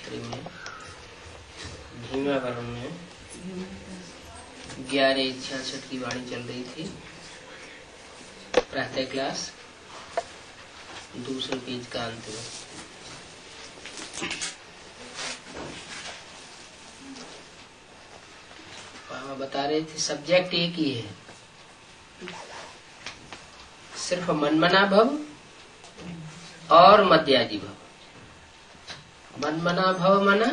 गायत्री में भीमावरम में 11:66 की वाणी चल रही थी। प्रातः क्लास दूसरे पेज का अंत में। बता रहे थे सब्जेक्ट एक ही है, सिर्फ मनमना भव और मध्याजी भव। मनमना भव मना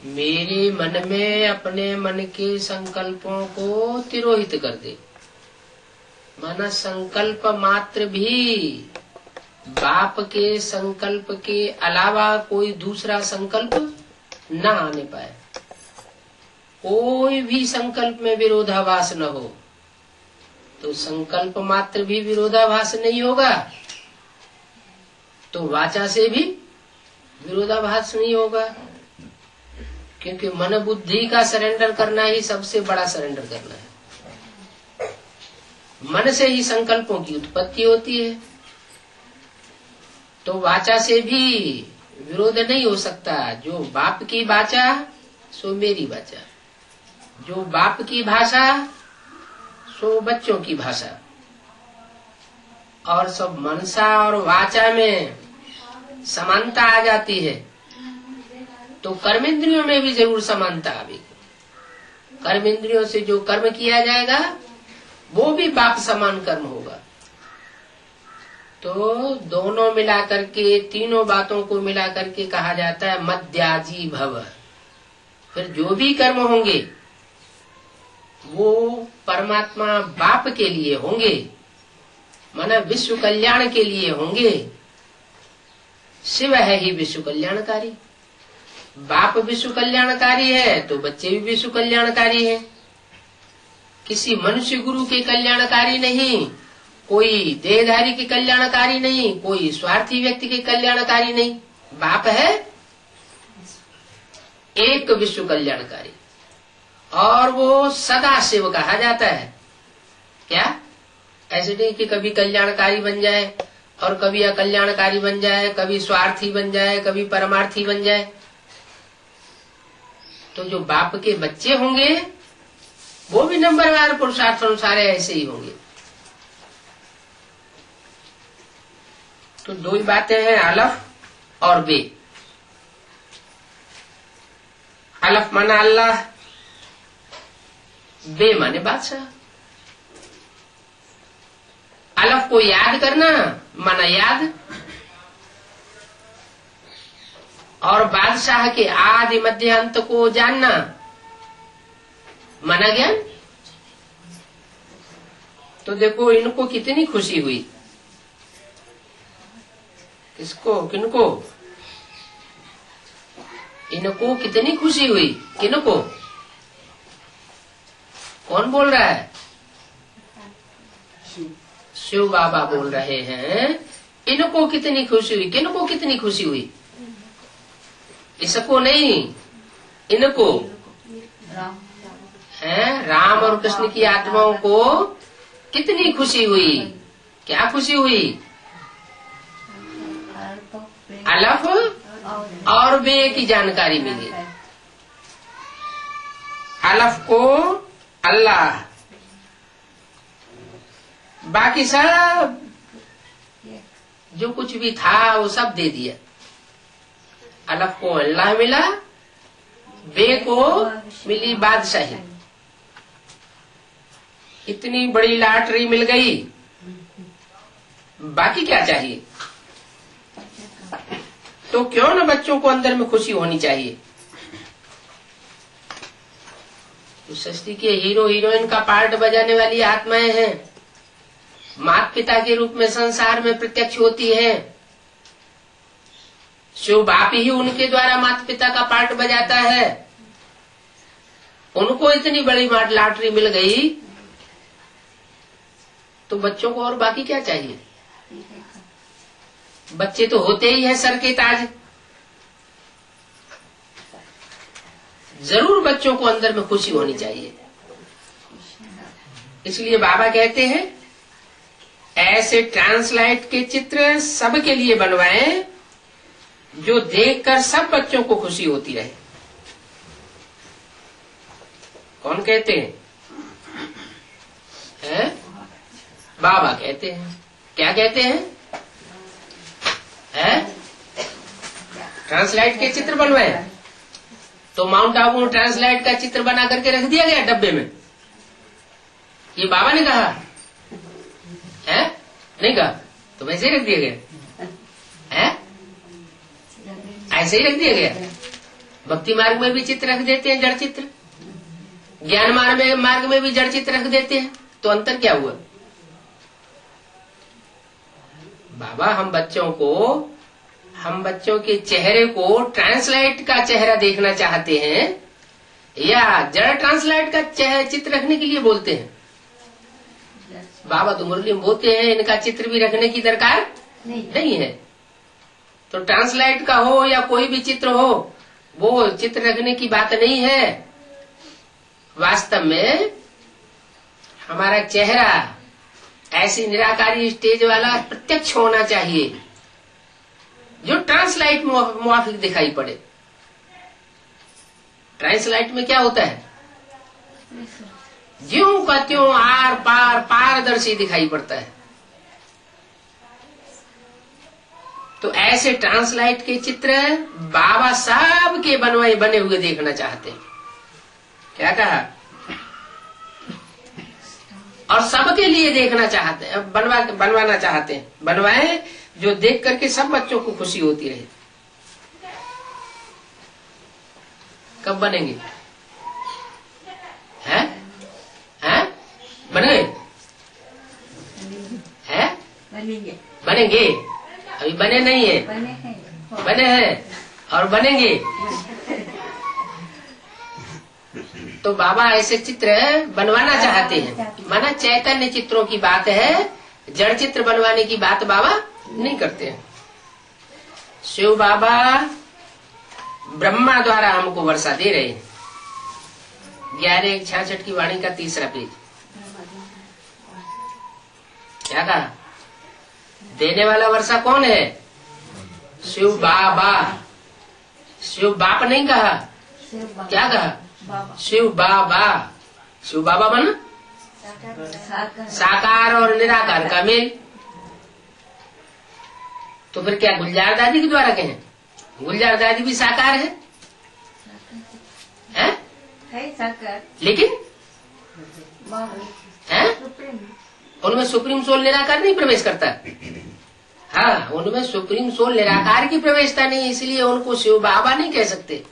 मेरे मन में अपने मन के संकल्पों को तिरोहित कर दे। माना संकल्प मात्र भी बाप के संकल्प के अलावा कोई दूसरा संकल्प न आने पाए। कोई भी संकल्प में विरोधाभास न हो, तो संकल्प मात्र भी विरोधाभास नहीं होगा, तो वाचा से भी विरोधाभास नहीं होगा। क्योंकि मन बुद्धि का सरेंडर करना ही सबसे बड़ा सरेंडर करना है। मन से ही संकल्पों की उत्पत्ति होती है, तो वाचा से भी विरोध नहीं हो सकता। जो बाप की वाचा सो मेरी वाचा, जो बाप की भाषा सो बच्चों की भाषा। और सब मनसा और वाचा में समानता आ जाती है, तो कर्मेंद्रियों में भी जरूर समानता आएगी। कर्मेंद्रियों से जो कर्म किया जाएगा वो भी बाप समान कर्म होगा। तो दोनों मिलाकर के, तीनों बातों को मिलाकर के कहा जाता है मध्याजी भव। फिर जो भी कर्म होंगे वो परमात्मा बाप के लिए होंगे, माना विश्व कल्याण के लिए होंगे। शिव है ही विश्व कल्याणकारी। बाप विश्व कल्याणकारी है तो बच्चे भी विश्व कल्याणकारी हैं। किसी मनुष्य गुरु के कल्याणकारी नहीं, कोई देहधारी के कल्याणकारी नहीं, कोई स्वार्थी व्यक्ति के कल्याणकारी नहीं। बाप है एक विश्व कल्याणकारी, और वो सदा शिव कहा जाता है। क्या ऐसे नहीं कि कभी कल्याणकारी बन जाए और कभी अकल्याणकारी बन जाए, कभी स्वार्थी बन जाए, कभी परमार्थी बन जाए। तो जो बाप के बच्चे होंगे वो भी नंबरवार पुरुषार्थ अनुसार ऐसे ही होंगे। तो दो ही बातें हैं, अलफ और बे। अलफ माना अल्लाह, बे माने बादशाह। अलफ को याद करना माना याद, और बादशाह के आदि मध्य अंत को जानना माना ज्ञान। तो देखो इनको कितनी खुशी हुई, किसको, किनको, इनको कितनी खुशी हुई। किनको, कौन बोल रहा है? शिव बाबा बोल रहे हैं। इनको कितनी खुशी हुई, किनको कितनी खुशी हुई? इसको नहीं, इनको है। राम और कृष्ण की आत्माओं को कितनी खुशी हुई। क्या खुशी हुई? अलफ और बे की जानकारी मिली। अलफ को अल्लाह, बाकी सब जो कुछ भी था वो सब दे दिया। अलफ को अल्लाह मिला, बे को मिली बादशाही। इतनी बड़ी लॉटरी मिल गई, बाकी क्या चाहिए? तो क्यों न बच्चों को अंदर में खुशी होनी चाहिए। तो सृष्टि के हीरो हीरोइन का पार्ट बजाने वाली आत्माएं हैं, माता पिता के रूप में संसार में प्रत्यक्ष होती है। शिव बाप ही उनके द्वारा माता पिता का पार्ट बजाता है। उनको इतनी बड़ी लॉटरी मिल गई, तो बच्चों को और बाकी क्या चाहिए? बच्चे तो होते ही है सर के ताज। जरूर बच्चों को अंदर में खुशी होनी चाहिए। इसलिए बाबा कहते हैं ऐसे ट्रांसलाइट के चित्र सबके लिए बनवाएं जो देखकर सब बच्चों को खुशी होती रहे। कौन कहते हैं? बाबा कहते हैं। क्या कहते हैं? ट्रांसलाइट के चित्र बनवाए, तो माउंट आबू ट्रांसलाइट का चित्र बना करके रख दिया गया डब्बे में। ये बाबा ने कहा है? नहीं कहा, तो वैसे ही रख दिया गया है, ऐसे ही रख दिया गया। भक्ति मार्ग में भी चित्र रख देते हैं, जड़ चित्र। ज्ञान मार्ग में भी जड़ चित्र रख देते हैं, तो अंतर क्या हुआ? बाबा हम बच्चों के चेहरे को ट्रांसलाइट का चेहरा देखना चाहते हैं या जड़ ट्रांसलाइट का चित्र रखने के लिए बोलते हैं? बाबा तो मुरली में बोलते हैं इनका चित्र भी रखने की दरकार नहीं है। तो ट्रांसलाइट का हो या कोई भी चित्र हो, वो चित्र रखने की बात नहीं है। वास्तव में हमारा चेहरा ऐसी निराकारी स्टेज वाला प्रत्यक्ष होना चाहिए जो ट्रांसलाइट मुआफिक दिखाई पड़े। ट्रांसलाइट में क्या होता है? ज्यों का त्यों आर पार पारदर्शी दिखाई पड़ता है। तो ऐसे ट्रांसलाइट के चित्र बाबा साहब के बने हुए देखना चाहते हैं। क्या कहा? और सबके लिए देखना चाहते हैं, बनवाना चाहते हैं। बनवाए जो देख करके सब बच्चों को खुशी होती रहे। कब बनेंगे? हैं? बन गए? हैं? बनेंगे। अभी बने नहीं है, बने हैं और बनेंगे। तो बाबा ऐसे चित्र बनवाना चाहते हैं। माना चैतन्य चित्रों की बात है, जड़ चित्र बनवाने की बात बाबा नहीं करते हैं। शिव बाबा ब्रह्मा द्वारा हमको वर्षा दे रहे हैं। 11:66 की वाणी का 3रा पेज। क्या कहा? देने वाला वर्षा कौन है? शिव बाबा। शिव बाप नहीं कहा, क्या कहा? शिव बाबा। शिव बाबा बना साकार और निराकार का मेल। तो फिर क्या गुलजार दादी के द्वारा कहें? गुलजार दादी भी साकार है, साकार, लेकिन उनमें सुप्रीम सोल निराकार नहीं प्रवेश करता। हाँ, उनमें सुप्रीम सोल निराकार की प्रवेशता नहीं, इसलिए उनको शिव बाबा नहीं कह सकते।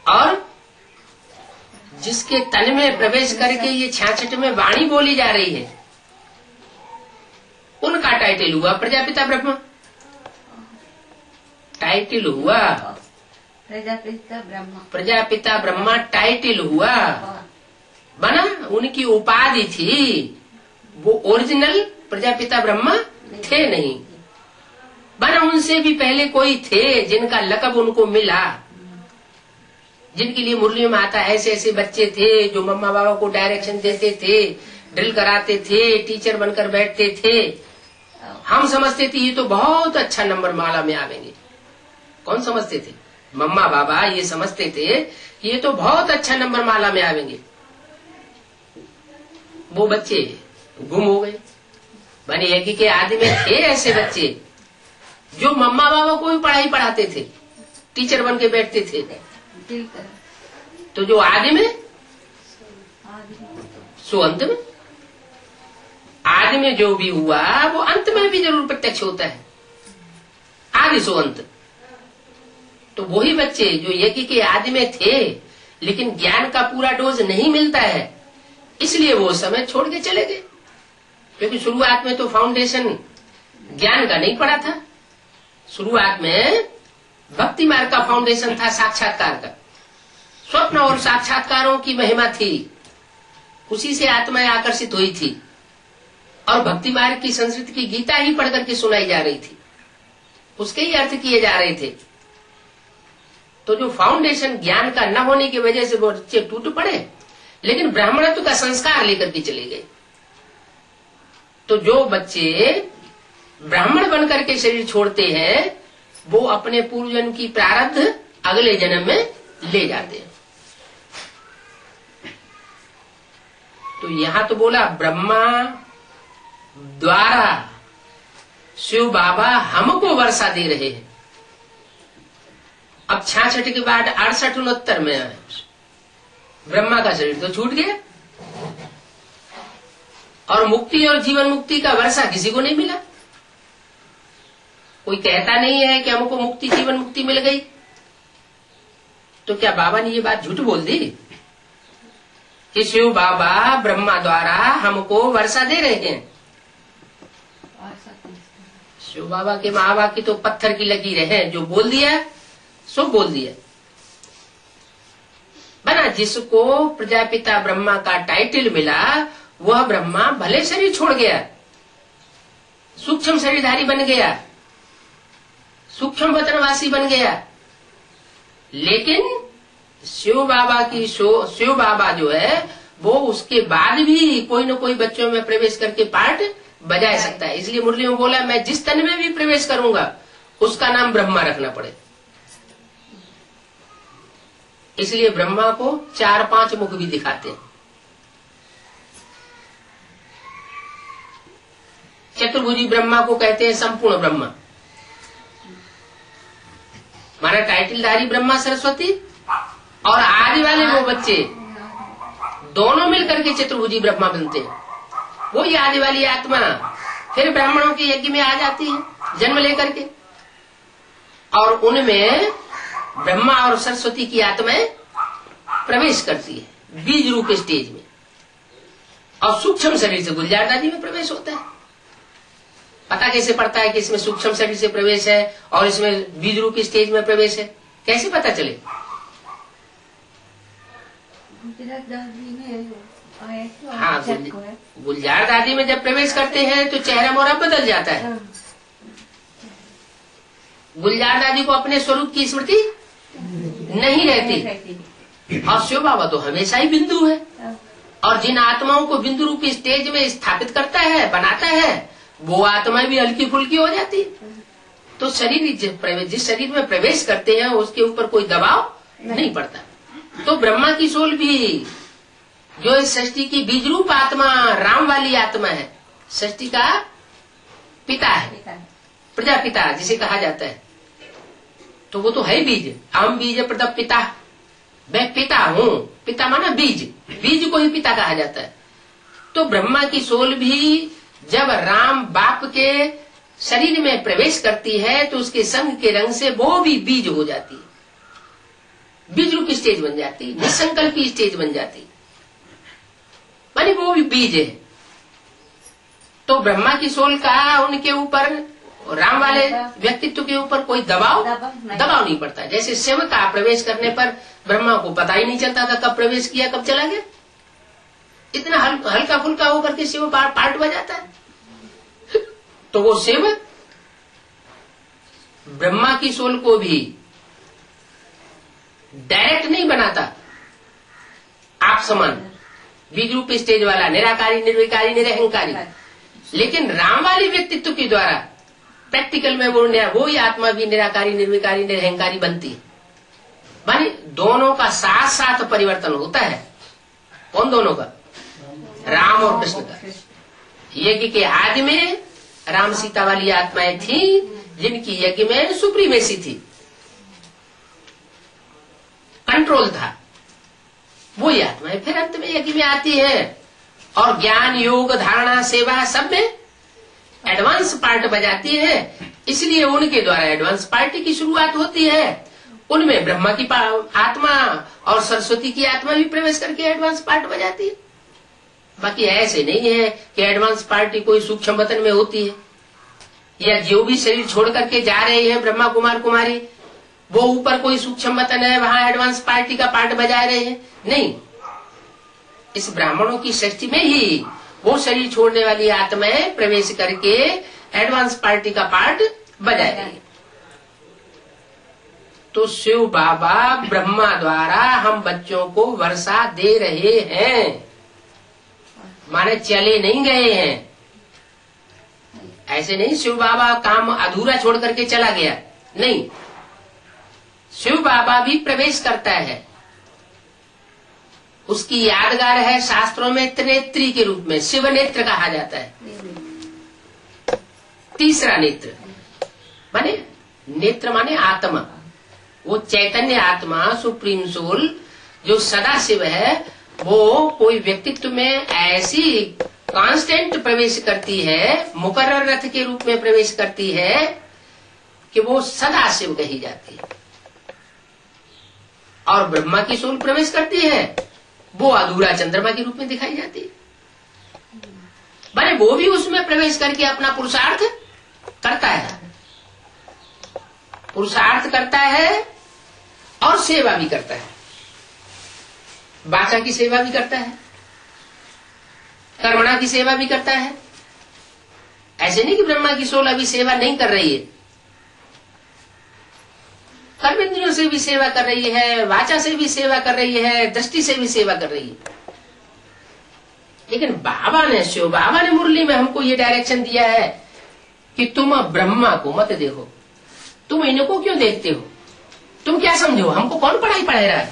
और जिसके तन में प्रवेश करके ये 66 में वाणी बोली जा रही है, उनका टाइटल हुआ प्रजापिता ब्रह्मा। टाइटल हुआ प्रजापिता ब्रह्मा, टाइटल हुआ। बना उनकी उपाधि थी, वो ओरिजिनल प्रजापिता ब्रह्मा थे नहीं। बना उनसे भी पहले कोई थे जिनका लकब उनको मिला, जिनके लिए मुरली में आता ऐसे ऐसे बच्चे थे जो मम्मा बाबा को डायरेक्शन देते थे, ड्रिल कराते थे, टीचर बनकर बैठते थे। हम समझते थे ये तो बहुत अच्छा नंबर माला में आवेंगे। कौन समझते थे? मम्मा बाबा ये समझते थे कि ये तो बहुत अच्छा नंबर माला में आवेंगे। वो बच्चे गुम हो गए। बने यज्ञ के आदि में थे ऐसे बच्चे जो मम्मा बाबा को भी पढ़ाई पढ़ाते थे, टीचर बन के बैठते थे। तो जो आदि में सो अंत में, आदि में जो भी हुआ वो अंत में भी जरूर प्रत्यक्ष होता है। आदि सो अंत। तो वही बच्चे जो यज्ञ के आदि में थे, लेकिन ज्ञान का पूरा डोज नहीं मिलता है, इसलिए वो समय छोड़ के चले गए। क्योंकि शुरुआत में तो फाउंडेशन ज्ञान का नहीं पड़ा था। शुरुआत में भक्ति मार्ग का फाउंडेशन था, साक्षात्कार का। स्वप्न और साक्षात्कारों की महिमा थी, उसी से आत्माएं आकर्षित हुई थी। और भक्ति मार्ग की संस्कृति की गीता ही पढ़ करके सुनाई जा रही थी, उसके ही अर्थ किए जा रहे थे। तो जो फाउंडेशन ज्ञान का न होने की वजह से वो बच्चे टूट पड़े, लेकिन ब्राह्मणत्व का संस्कार लेकर के चले गए। तो जो बच्चे ब्राह्मण बनकर के शरीर छोड़ते हैं वो अपने पूर्व जन्म की प्रारब्ध अगले जन्म में ले जाते हैं। तो यहाँ तो बोला ब्रह्मा द्वारा शिव बाबा हमको वर्षा दे रहे हैं। अब 66 के बाद 68-69 में आए, ब्रह्मा का शरीर तो छूट गया और मुक्ति और जीवन मुक्ति का वर्षा किसी को नहीं मिला। कोई कहता नहीं है कि हमको मुक्ति जीवन मुक्ति मिल गई। तो क्या बाबा ने ये बात झूठ बोल दी कि शिव बाबा ब्रह्मा द्वारा हमको वर्षा दे रहे हैं? शिव बाबा के महावाक्य तो पत्थर की लकीरें हैं, जो बोल दिया सो बोल दिया। बना जिसको प्रजापिता ब्रह्मा का टाइटल मिला वह ब्रह्मा भले शरीर छोड़ गया, सूक्ष्म शरीरधारी बन गया, सूक्ष्म वतनवासी बन गया, लेकिन शिव बाबा जो है वो उसके बाद भी कोई न कोई बच्चों में प्रवेश करके पार्ट बजा सकता है। इसलिए मुरली में बोला मैं जिस तन में भी प्रवेश करूंगा उसका नाम ब्रह्मा रखना पड़े। इसलिए ब्रह्मा को 4-5 मुख भी दिखाते हैं। चतुर्भुजी ब्रह्मा को कहते हैं संपूर्ण ब्रह्मा। हमारा टाइटलधारी ब्रह्मा सरस्वती और आदि वाले वो बच्चे दोनों मिलकर के चतुर्भुजी ब्रह्मा बनते हैं। वो ही आदि वाली आत्मा फिर ब्राह्मणों के यज्ञ में आ जाती है जन्म लेकर के, और उनमें ब्रह्मा और सरस्वती की आत्माएं प्रवेश करती है बीज रूप स्टेज में, और सूक्ष्म शरीर से गुलजार दादी में प्रवेश होता है। पता कैसे पड़ता है कि इसमें सूक्ष्म शरीर से प्रवेश है और इसमें बीज रूप स्टेज में प्रवेश है? कैसे पता चले? हाँ, गुलजार दादी में जब प्रवेश करते हैं तो चेहरा मोहरा बदल जाता है। गुलजार दादी को अपने स्वरूप की स्मृति नहीं रहती, और शिव बाबा तो हमेशा ही बिंदु है, और जिन आत्माओं को बिंदु रूपी स्टेज में स्थापित करता है बनाता है वो आत्मा भी हल्की फुल्की हो जाती है। तो शरीर जिस शरीर में प्रवेश करते हैं उसके ऊपर कोई दबाव नहीं पड़ता। तो ब्रह्मा की सोल भी जो इस सृष्टि की बीज रूप आत्मा राम वाली आत्मा है, सृष्टि का पिता है, प्रजापिता जिसे कहा जाता है, तो वो तो है बीज। अहम बीज प्रजा पिता, मैं पिता हूँ। पिता माना बीज, बीज को ही पिता कहा जाता है। तो ब्रह्मा की सोल भी जब राम बाप के शरीर में प्रवेश करती है तो उसके संग के रंग से वो भी बीज हो जाती है, बीज रूप स्टेज बन जाती है, निसंकल्प की स्टेज बन जाती है, मानी वो भी बीज है। तो ब्रह्मा की सोल का उनके ऊपर, राम वाले व्यक्तित्व के ऊपर कोई दबाव नहीं पड़ता। जैसे शिव का प्रवेश करने पर ब्रह्मा को पता ही नहीं चलता था कब प्रवेश किया कब चला गया, इतना हल्का फुल्का होकर के शिव पार्ट बजाता है। तो वो शिव ब्रह्मा की सोल को भी डायरेक्ट नहीं बनाता आप समान, बीज रूप स्टेज वाला, निराकारी निर्विकारी निरहंकारी, लेकिन राम वाली व्यक्तित्व के द्वारा प्रैक्टिकल में वो ही आत्मा भी निराकारी निर्विकारी निरहंकारी बनती है। मानी दोनों का साथ साथ परिवर्तन होता है। कौन दोनों का? राम और कृष्ण का। यज्ञ के आदि में राम सीता वाली आत्माएं थी जिनकी यज्ञ में सुप्रीमेसी थी, कंट्रोल था, वही आत्माएं फिर अंत में यज्ञ में आती है और ज्ञान योग धारणा सेवा सब में एडवांस पार्ट बजाती है। इसलिए उनके द्वारा एडवांस पार्टी की शुरुआत होती है। उनमें ब्रह्मा की आत्मा और सरस्वती की आत्मा भी प्रवेश करके एडवांस पार्ट बजाती है। बाकी ऐसे नहीं है कि एडवांस पार्टी कोई सूक्ष्म वतन में होती है, या जो भी शरीर छोड़ करके जा रहे हैं ब्रह्मा कुमार कुमारी वो ऊपर कोई सूक्ष्म वतन है वहां एडवांस पार्टी का पार्ट बजा रहे हैं। नहीं, इस ब्राह्मणों की सृष्टि में ही वो शरीर छोड़ने वाली आत्माएं प्रवेश करके एडवांस पार्टी का पार्ट बजा रही है। तो शिव बाबा ब्रह्मा द्वारा हम बच्चों को वर्षा दे रहे हैं, माने चले नहीं गए हैं। ऐसे नहीं शिव बाबा काम अधूरा छोड़ करके चला गया, नहीं, शिव बाबा भी प्रवेश करता है। उसकी यादगार है शास्त्रों में त्रिनेत्री के रूप में, शिव नेत्र कहा जाता है। तीसरा नेत्र माने, नेत्र माने आत्मा, वो चैतन्य आत्मा, सुप्रीम सोल जो सदा शिव है, वो कोई व्यक्तित्व में ऐसी कांस्टेंट प्रवेश करती है, मुकर्रर रथ के रूप में प्रवेश करती है कि वो सदा शिव कही जाती है। और ब्रह्मा की सोल प्रवेश करती है, वो अधूरा चंद्रमा के रूप में दिखाई जाती है। माने वो भी उसमें प्रवेश करके अपना पुरुषार्थ करता है, पुरुषार्थ करता है और सेवा भी करता है, वाचा की सेवा भी करता है, कर्मणा की सेवा भी करता है। ऐसे नहीं कि ब्रह्मा की सोल अभी सेवा नहीं कर रही है, कर्मेंद्रियों से भी सेवा कर रही है, वाचा से भी सेवा कर रही है, दृष्टि से भी सेवा कर रही है। लेकिन बाबा ने, शिव बाबा ने मुरली में हमको ये डायरेक्शन दिया है कि तुम ब्रह्मा को मत देखो, तुम इनको क्यों देखते हो, तुम क्या समझो हमको कौन पढ़ाई पढ़ा रहा है,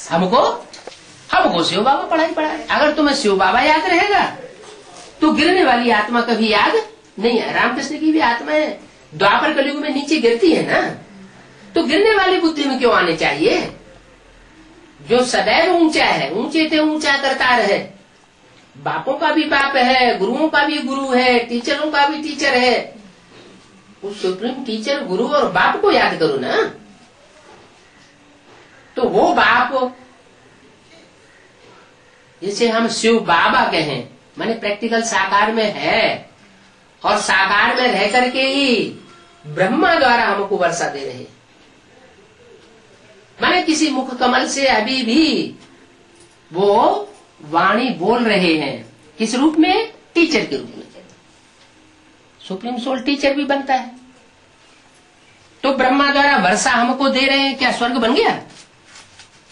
हमको शिव बाबा पढ़ाई पढ़ा रहे। अगर तुम्हें शिव बाबा याद रहेगा तो गिरने वाली आत्मा कभी याद नहीं है। रामकृष्ण की भी आत्मा है, द्वापर कलयुग में नीचे गिरती है ना, तो गिरने वाली बुद्धि में क्यों आने चाहिए। जो सदैव ऊंचा है, ऊंचे थे ऊंचा करता रहे। बापों का भी बाप है, गुरुओं का भी गुरु है, टीचरों का भी टीचर है। उस सुप्रीम टीचर, गुरु और बाप को याद करो ना। तो वो बाप जिसे हम शिव बाबा कहें, माने प्रैक्टिकल साकार में है, और साकार में रह करके ही ब्रह्मा द्वारा हमको वर्षा दे रहे। माने किसी मुख कमल से अभी भी वो वाणी बोल रहे हैं, किस रूप में, टीचर के रूप में। सुप्रीम सोल टीचर भी बनता है। तो ब्रह्मा द्वारा वर्षा हमको दे रहे हैं, क्या स्वर्ग बन गया।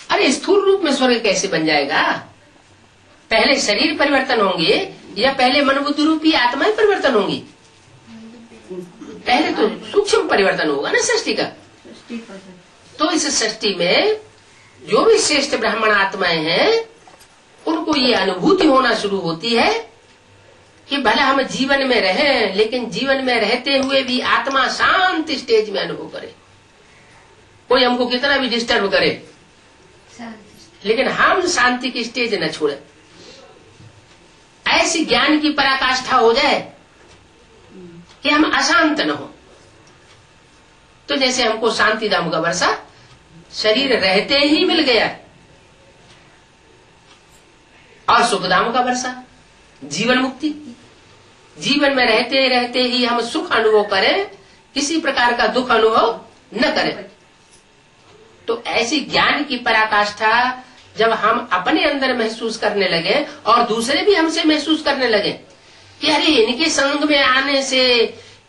अरे स्थूल रूप में स्वर्ग कैसे बन जाएगा। पहले शरीर परिवर्तन होंगे या पहले मन बुद्धि रूपी आत्माएं परिवर्तन होंगी। पहले तो सूक्ष्म परिवर्तन होगा ना सृष्टि का। तो इस सृष्टि में जो भी श्रेष्ठ ब्राह्मण आत्माएं हैं, उनको ये अनुभूति होना शुरू होती है कि भले हम जीवन में रहें, लेकिन जीवन में रहते हुए भी आत्मा शांति स्टेज में अनुभव करे। कोई हमको कितना भी डिस्टर्ब करे, लेकिन हम शांति की स्टेज न छोड़े। ऐसी ज्ञान की पराकाष्ठा हो जाए कि हम अशांत न हो। तो जैसे हमको शांति धाम का वर्षा शरीर रहते ही मिल गया, और सुखधाम का वर्षा जीवन मुक्ति। जीवन में रहते रहते ही हम सुख अनुभव करें, किसी प्रकार का दुख अनुभव न करें। तो ऐसी ज्ञान की पराकाष्ठा जब हम अपने अंदर महसूस करने लगे और दूसरे भी हमसे महसूस करने लगे कि अरे इनके संग में आने से,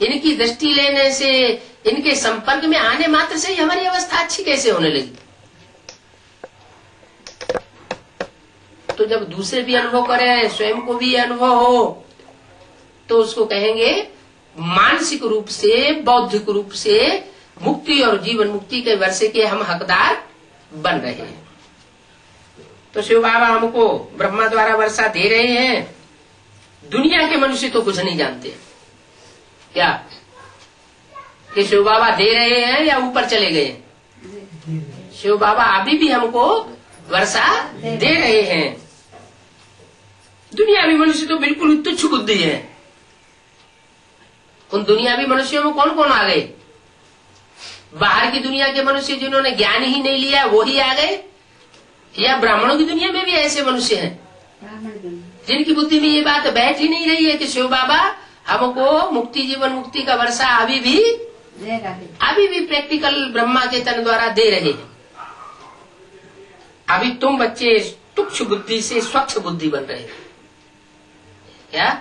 इनकी दृष्टि लेने से, इनके संपर्क में आने मात्र से ही हमारी अवस्था अच्छी कैसे होने लगी। तो जब दूसरे भी अनुभव करें, स्वयं को भी अनुभव हो, तो उसको कहेंगे मानसिक रूप से, बौद्धिक रूप से मुक्ति और जीवन मुक्ति के वर्षे के हम हकदार बन रहे हैं। तो शिव बाबा हमको ब्रह्मा द्वारा वर्षा दे रहे हैं। दुनिया के मनुष्य तो कुछ नहीं जानते क्या कि शिव बाबा दे रहे हैं या ऊपर चले गए। शिव बाबा अभी भी हमको वर्षा दे रहे हैं। दुनियावी मनुष्य तो बिल्कुल तुच्छ बुद्धि है। उन दुनियावी मनुष्यों में कौन कौन आ गए। बाहर की दुनिया के मनुष्य जिन्होंने ज्ञान ही नहीं लिया वो ही आ गए, या ब्राह्मणों की दुनिया में भी ऐसे मनुष्य हैं जिनकी बुद्धि में ये बात बैठ ही नहीं रही है कि शिव बाबा हमको मुक्ति, जीवन मुक्ति का वर्षा अभी भी प्रैक्टिकल ब्रह्मा के तन द्वारा दे रहे हैं। अभी तुम बच्चे तुच्छ बुद्धि से स्वच्छ बुद्धि बन रहे हैं क्या।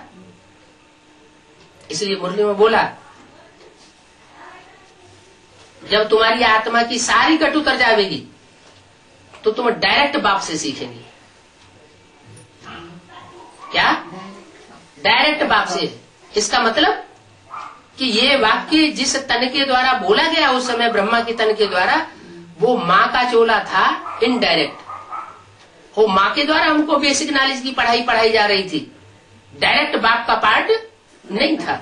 इसलिए मुरली में बोला, जब तुम्हारी आत्मा की सारी कट उतर जाएगी तो तुम डायरेक्ट बाप से सीखेंगे। क्या? डायरेक्ट बाप से। इसका मतलब कि ये वाक्य जिस तन के द्वारा बोला गया उस समय ब्रह्मा के तन के द्वारा, वो माँ का चोला था इनडायरेक्ट। वो माँ के द्वारा हमको बेसिक नॉलेज की पढ़ाई जा रही थी, डायरेक्ट बाप का पार्ट नहीं था।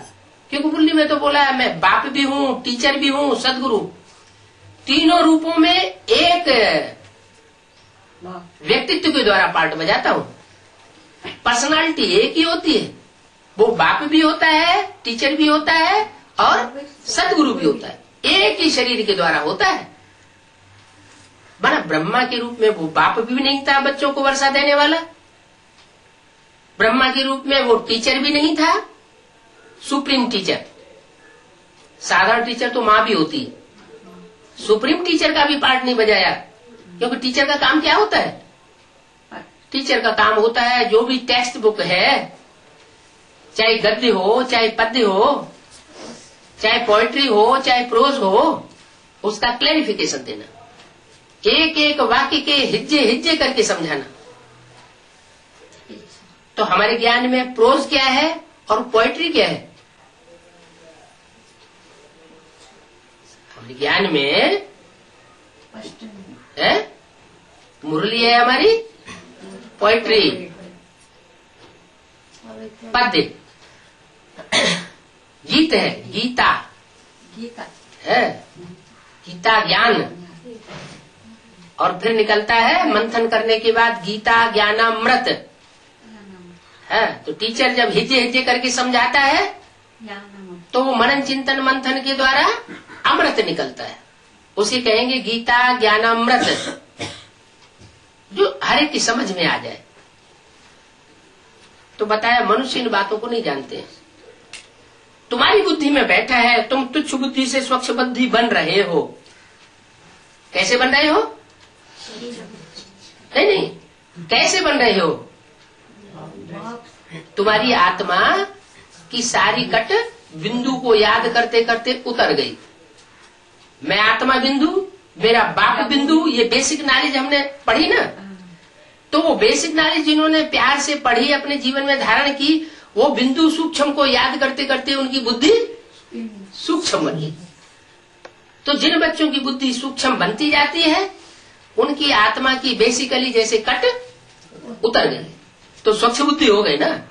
क्योंकि बुल्ली में तो बोला है मैं बाप भी हूँ, टीचर भी हूँ, सदगुरु, तीनों रूपों में एक व्यक्तित्व के द्वारा पार्ट बजाता हूँ। पर्सनालिटी एक ही होती है, वो बाप भी होता है, टीचर भी होता है और सदगुरु भी होता है, एक ही शरीर के द्वारा होता है। बना ब्रह्मा के रूप में वो बाप भी नहीं था बच्चों को वर्षा देने वाला, ब्रह्मा के रूप में वो टीचर भी नहीं था, सुप्रीम टीचर। साधारण टीचर तो माँ भी होती है, सुप्रीम टीचर का भी पार्ट नहीं बजाया। क्योंकि टीचर का काम क्या होता है? टीचर का काम होता है जो भी टेक्स्ट बुक है, चाहे गद्य हो, चाहे पद्य हो, चाहे पोएट्री हो, चाहे प्रोज हो, उसका क्लैरिफिकेशन देना, एक एक वाक्य के हिज्जे हिज्जे करके समझाना। तो हमारे ज्ञान में प्रोज क्या है और पोएट्री क्या है? हमारे ज्ञान में है मुरली है, हमारी पोएट्री, पद्य, गीत है, गीता है, गीता ज्ञान, और फिर निकलता है मंथन करने के बाद गीता ज्ञानामृत है। तो टीचर जब हिज्जे हिज्जे करके समझाता है तो वो मनन चिंतन मंथन के द्वारा अमृत निकलता है, उसे कहेंगे गीता ज्ञानामृत, जो हर एक की समझ में आ जाए। तो बताया मनुष्य इन बातों को नहीं जानते हैं। तुम्हारी बुद्धि में बैठा है, तुम तुच्छ बुद्धि से स्वच्छ बुद्धि बन रहे हो। कैसे बन रहे हो? नहीं, कैसे बन रहे हो? तुम्हारी आत्मा की सारी कट बिंदु को याद करते करते उतर गई। मैं आत्मा बिंदु, मेरा बाप बिंदु, ये बेसिक नॉलेज हमने पढ़ी ना। तो वो बेसिक नॉलेज जिन्होंने प्यार से पढ़ी, अपने जीवन में धारण की, वो बिंदु सूक्ष्म को याद करते करते उनकी बुद्धि सूक्ष्म बनी। तो जिन बच्चों की बुद्धि सूक्ष्म बनती जाती है, उनकी आत्मा की बेसिकली जैसे कट उतर गई, तो स्वच्छ बुद्धि हो गई ना।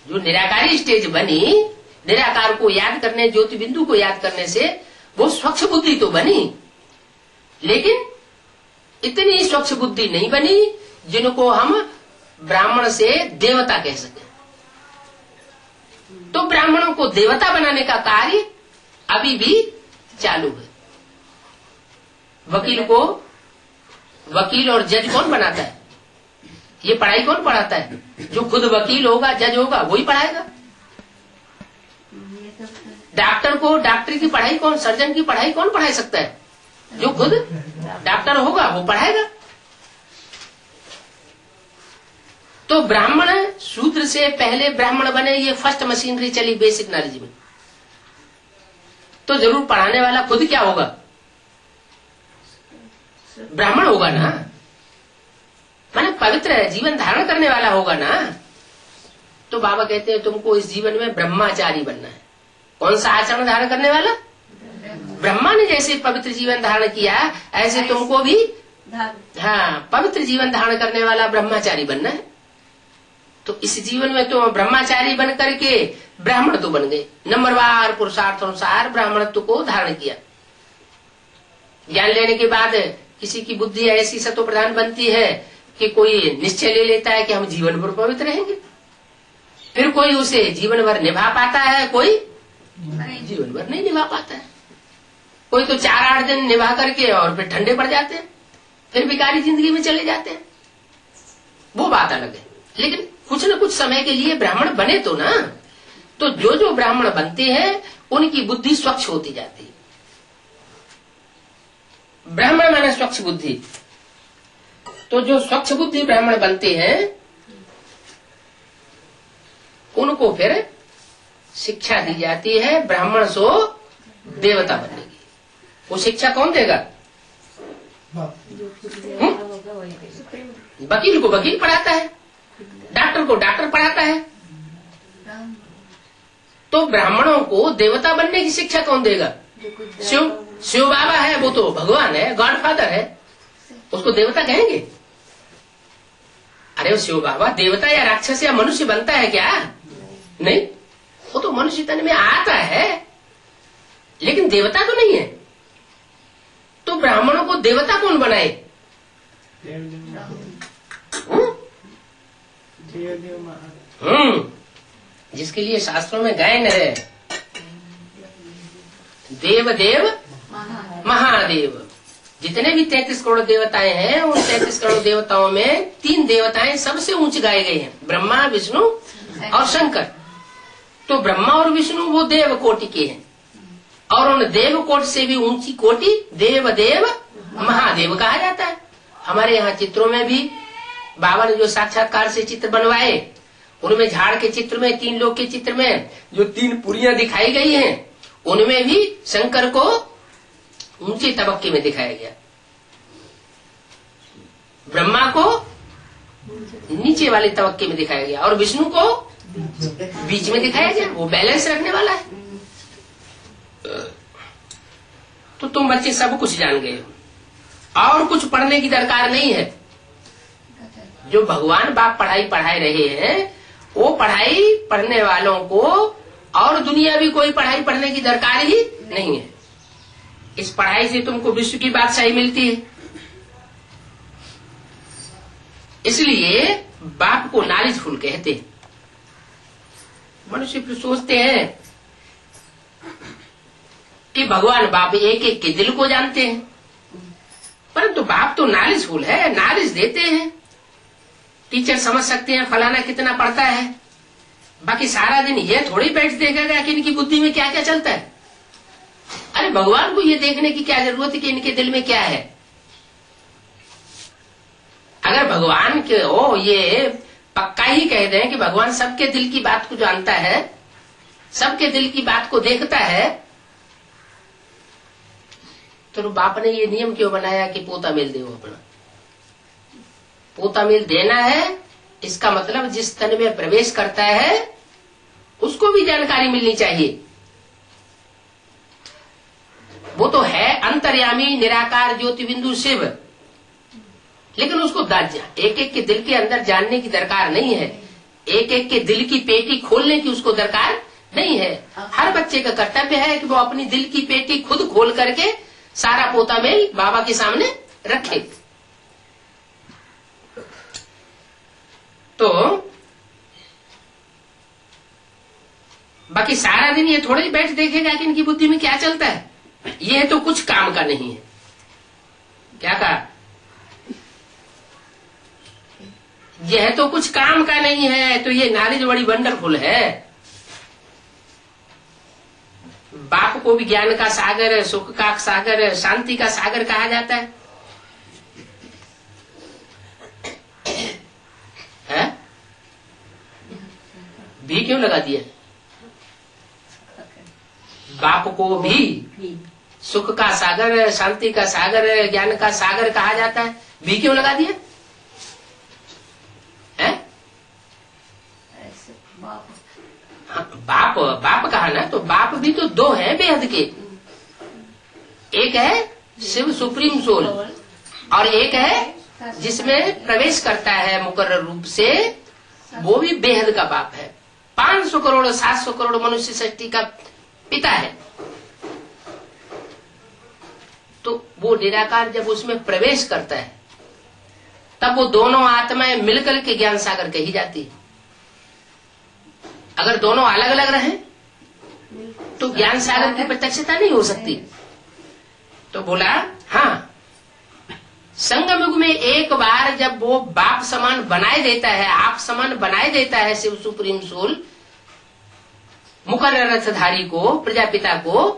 जो निराकारी स्टेज बनी, निराकार को याद करने, ज्योति बिंदु को याद करने से वो स्वच्छ बुद्धि तो बनी, लेकिन इतनी स्वच्छ बुद्धि नहीं बनी जिनको हम ब्राह्मण से देवता कह सके। तो ब्राह्मणों को देवता बनाने का कार्य अभी भी चालू है। वकील और जज कौन बनाता है? ये पढ़ाई कौन पढ़ाता है? जो खुद वकील होगा, जज होगा, वही पढ़ाएगा। डॉक्टर को डॉक्टरी की पढ़ाई कौन, सर्जन की पढ़ाई कौन पढ़ा सकता है? जो खुद डॉक्टर होगा वो पढ़ाएगा। तो ब्राह्मण शूद्र से पहले ब्राह्मण बने, ये फर्स्ट मशीनरी चली बेसिक नॉलेज में। तो जरूर पढ़ाने वाला खुद क्या होगा? ब्राह्मण होगा ना, माने पवित्र जीवन धारण करने वाला होगा ना। तो बाबा कहते हैं तुमको इस जीवन में ब्रह्मचारी बनना है। कौन सा आचरण धारण करने वाला? ब्रह्मा ने जैसे पवित्र जीवन धारण किया, ऐसे तुमको भी पवित्र जीवन धारण करने वाला ब्रह्मचारी बनना है। तो इस जीवन में तुम ब्रह्मचारी बन करके ब्राह्मण तो बन गए, नंबरवार पुरुषार्थ अनुसार ब्राह्मणत्व को धारण किया। ज्ञान लेने के बाद किसी की बुद्धि ऐसी सतो प्रधान बनती है कि कोई निश्चय ले लेता है कि हम जीवन भर पवित्र रहेंगे, फिर कोई उसे जीवन भर निभा पाता है, कोई जीवन भर नहीं निभा पाता है। कोई तो 4-8 दिन निभा करके और फिर ठंडे पड़ जाते हैं, फिर बेकारी जिंदगी में चले जाते हैं। वो बात अलग है। लेकिन कुछ न कुछ समय के लिए ब्राह्मण बने तो ना। तो जो जो ब्राह्मण बनते हैं उनकी बुद्धि स्वच्छ होती जाती है। ब्राह्मण माने स्वच्छ बुद्धि। तो जो स्वच्छ बुद्धि ब्राह्मण बनते हैं उनको फिर शिक्षा दी जाती है, ब्राह्मण सो देवता बनने की। वो शिक्षा कौन देगा? वकील को वकील पढ़ाता है, डॉक्टर को डॉक्टर पढ़ाता है, तो ब्राह्मणों को देवता बनने की शिक्षा कौन देगा? शिव बाबा है, वो तो भगवान है, गॉडफादर है, उसको देवता कहेंगे? अरे वो शिव बाबा देवता या राक्षस या मनुष्य बनता है क्या? नहीं, वो तो मनुष्य तन में आता है, लेकिन देवता तो नहीं है। तो ब्राह्मणों को देवता कौन बनाए? जिसके लिए शास्त्रों में गायन है, देव देव महादेव। जितने भी 33 करोड़ देवताएं हैं, उन 33 करोड़ देवताओं में 3 देवताएं सबसे ऊंच गाए गए हैं, ब्रह्मा, विष्णु और शंकर। तो ब्रह्मा और विष्णु वो देव कोटि के हैं, और उन देव कोटि से भी ऊंची कोटि देव देव महादेव कहा जाता है। हमारे यहाँ चित्रों में भी बाबा ने जो साक्षात्कार से चित्र बनवाए, उनमें झाड़ के चित्र में, 3 लोग के चित्र में जो 3 पुरियां दिखाई गई हैं, उनमें भी शंकर को ऊंचे तबक्के में दिखाया गया, ब्रह्मा को नीचे वाले तबक्के में दिखाया गया, और विष्णु को बीच में दिखाया गया। वो बैलेंस रखने वाला है। तो तुम बच्चे सब कुछ जान गए हो, और कुछ पढ़ने की दरकार नहीं है। जो भगवान बाप पढ़ाई पढ़ाए रहे हैं, वो पढ़ाई पढ़ने वालों को और दुनिया भी कोई पढ़ाई पढ़ने की दरकार ही नहीं है। इस पढ़ाई से तुमको विश्व की बादशाही मिलती है। इसलिए बाप को नॉलेजफुल कहते हैं। मनुष्य सोचते हैं कि भगवान बाप एक एक के दिल को जानते हैं, परंतु बाप तो नॉलेजफुल है, नॉलेज देते हैं। टीचर समझ सकते हैं फलाना कितना पढ़ता है, बाकी सारा दिन ये थोड़ी बैठ देखेगा कि इनकी बुद्धि में क्या क्या चलता है। अरे भगवान को ये देखने की क्या जरूरत है कि इनके दिल में क्या है। अगर भगवान के ये पक्का ही कह दें कि भगवान सबके दिल की बात को जानता है, सबके दिल की बात को देखता है, तो बाप ने ये नियम क्यों बनाया कि पोता मेल दे? अपना पोता मेल देना है, इसका मतलब जिस तन में प्रवेश करता है उसको भी जानकारी मिलनी चाहिए। वो तो है अंतर्यामी निराकार ज्योति बिंदु शिव, लेकिन उसको एक एक के दिल के अंदर जानने की दरकार नहीं है, एक एक के दिल की पेटी खोलने की उसको दरकार नहीं है। हर बच्चे का कर्तव्य है कि वो अपनी दिल की पेटी खुद खोल करके सारा पोता मेल बाबा के सामने रखे। तो बाकी सारा दिन ये थोड़ा ही बैठ देखेगा कि इनकी बुद्धि में क्या चलता है। ये तो कुछ काम का नहीं है। क्या कहा? यह तो कुछ काम का नहीं है। तो ये नॉलेज बड़ी वंडरफुल है। बाप को भी ज्ञान का सागर, सुख का सागर, शांति का सागर कहा जाता है। भी क्यों लगा दिया? बाप को भी सुख का सागर, शांति का सागर, ज्ञान का सागर कहा जाता है। भी क्यों लगा दिया? हाँ, बाप कहा ना, तो बाप भी तो 2 हैं बेहद के। एक है शिव सुप्रीम सोल, और एक है जिसमें प्रवेश करता है मुकर्रर रूप से, वो भी बेहद का बाप है। 500 करोड़ 700 करोड़ मनुष्य शक्ति का पिता है। तो वो निराकार जब उसमें प्रवेश करता है, तब वो दोनों आत्माएं मिलकर के ज्ञान सागर कही जाती है। अगर दोनों अलग अलग रहे तो ज्ञान सागर की प्रत्यक्षता नहीं हो सकती। तो बोला हाँ, संगम युग में एक बार जब वो बाप समान बनाए देता है, आप समान बनाए देता है शिव सुप्रीम सोल मुकर्रर रथधारी को, प्रजापिता को,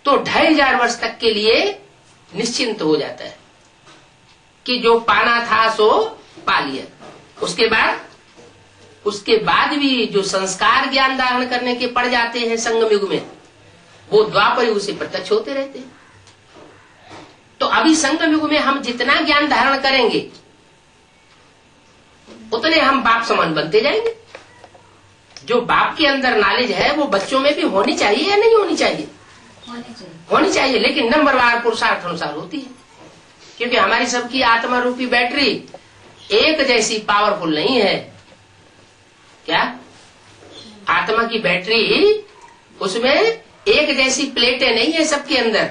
तो 2500 वर्ष तक के लिए निश्चिंत हो जाता है कि जो पाना था सो पा लिया। उसके बाद भी जो संस्कार ज्ञान धारण करने के पड़ जाते हैं संगम युग में, वो द्वापर युग से प्रत्यक्ष होते रहते हैं। तो अभी संगम युग में हम जितना ज्ञान धारण करेंगे उतने हम बाप समान बनते जाएंगे। जो बाप के अंदर नॉलेज है वो बच्चों में भी होनी चाहिए या नहीं होनी चाहिए? होनी चाहिए, लेकिन नंबरवार पुरुषार्थ अनुसार होती है, क्योंकि हमारी सबकी आत्मा रूपी बैटरी एक जैसी पावरफुल नहीं है। क्या आत्मा की बैटरी, उसमें एक जैसी प्लेटें नहीं है सबके अंदर।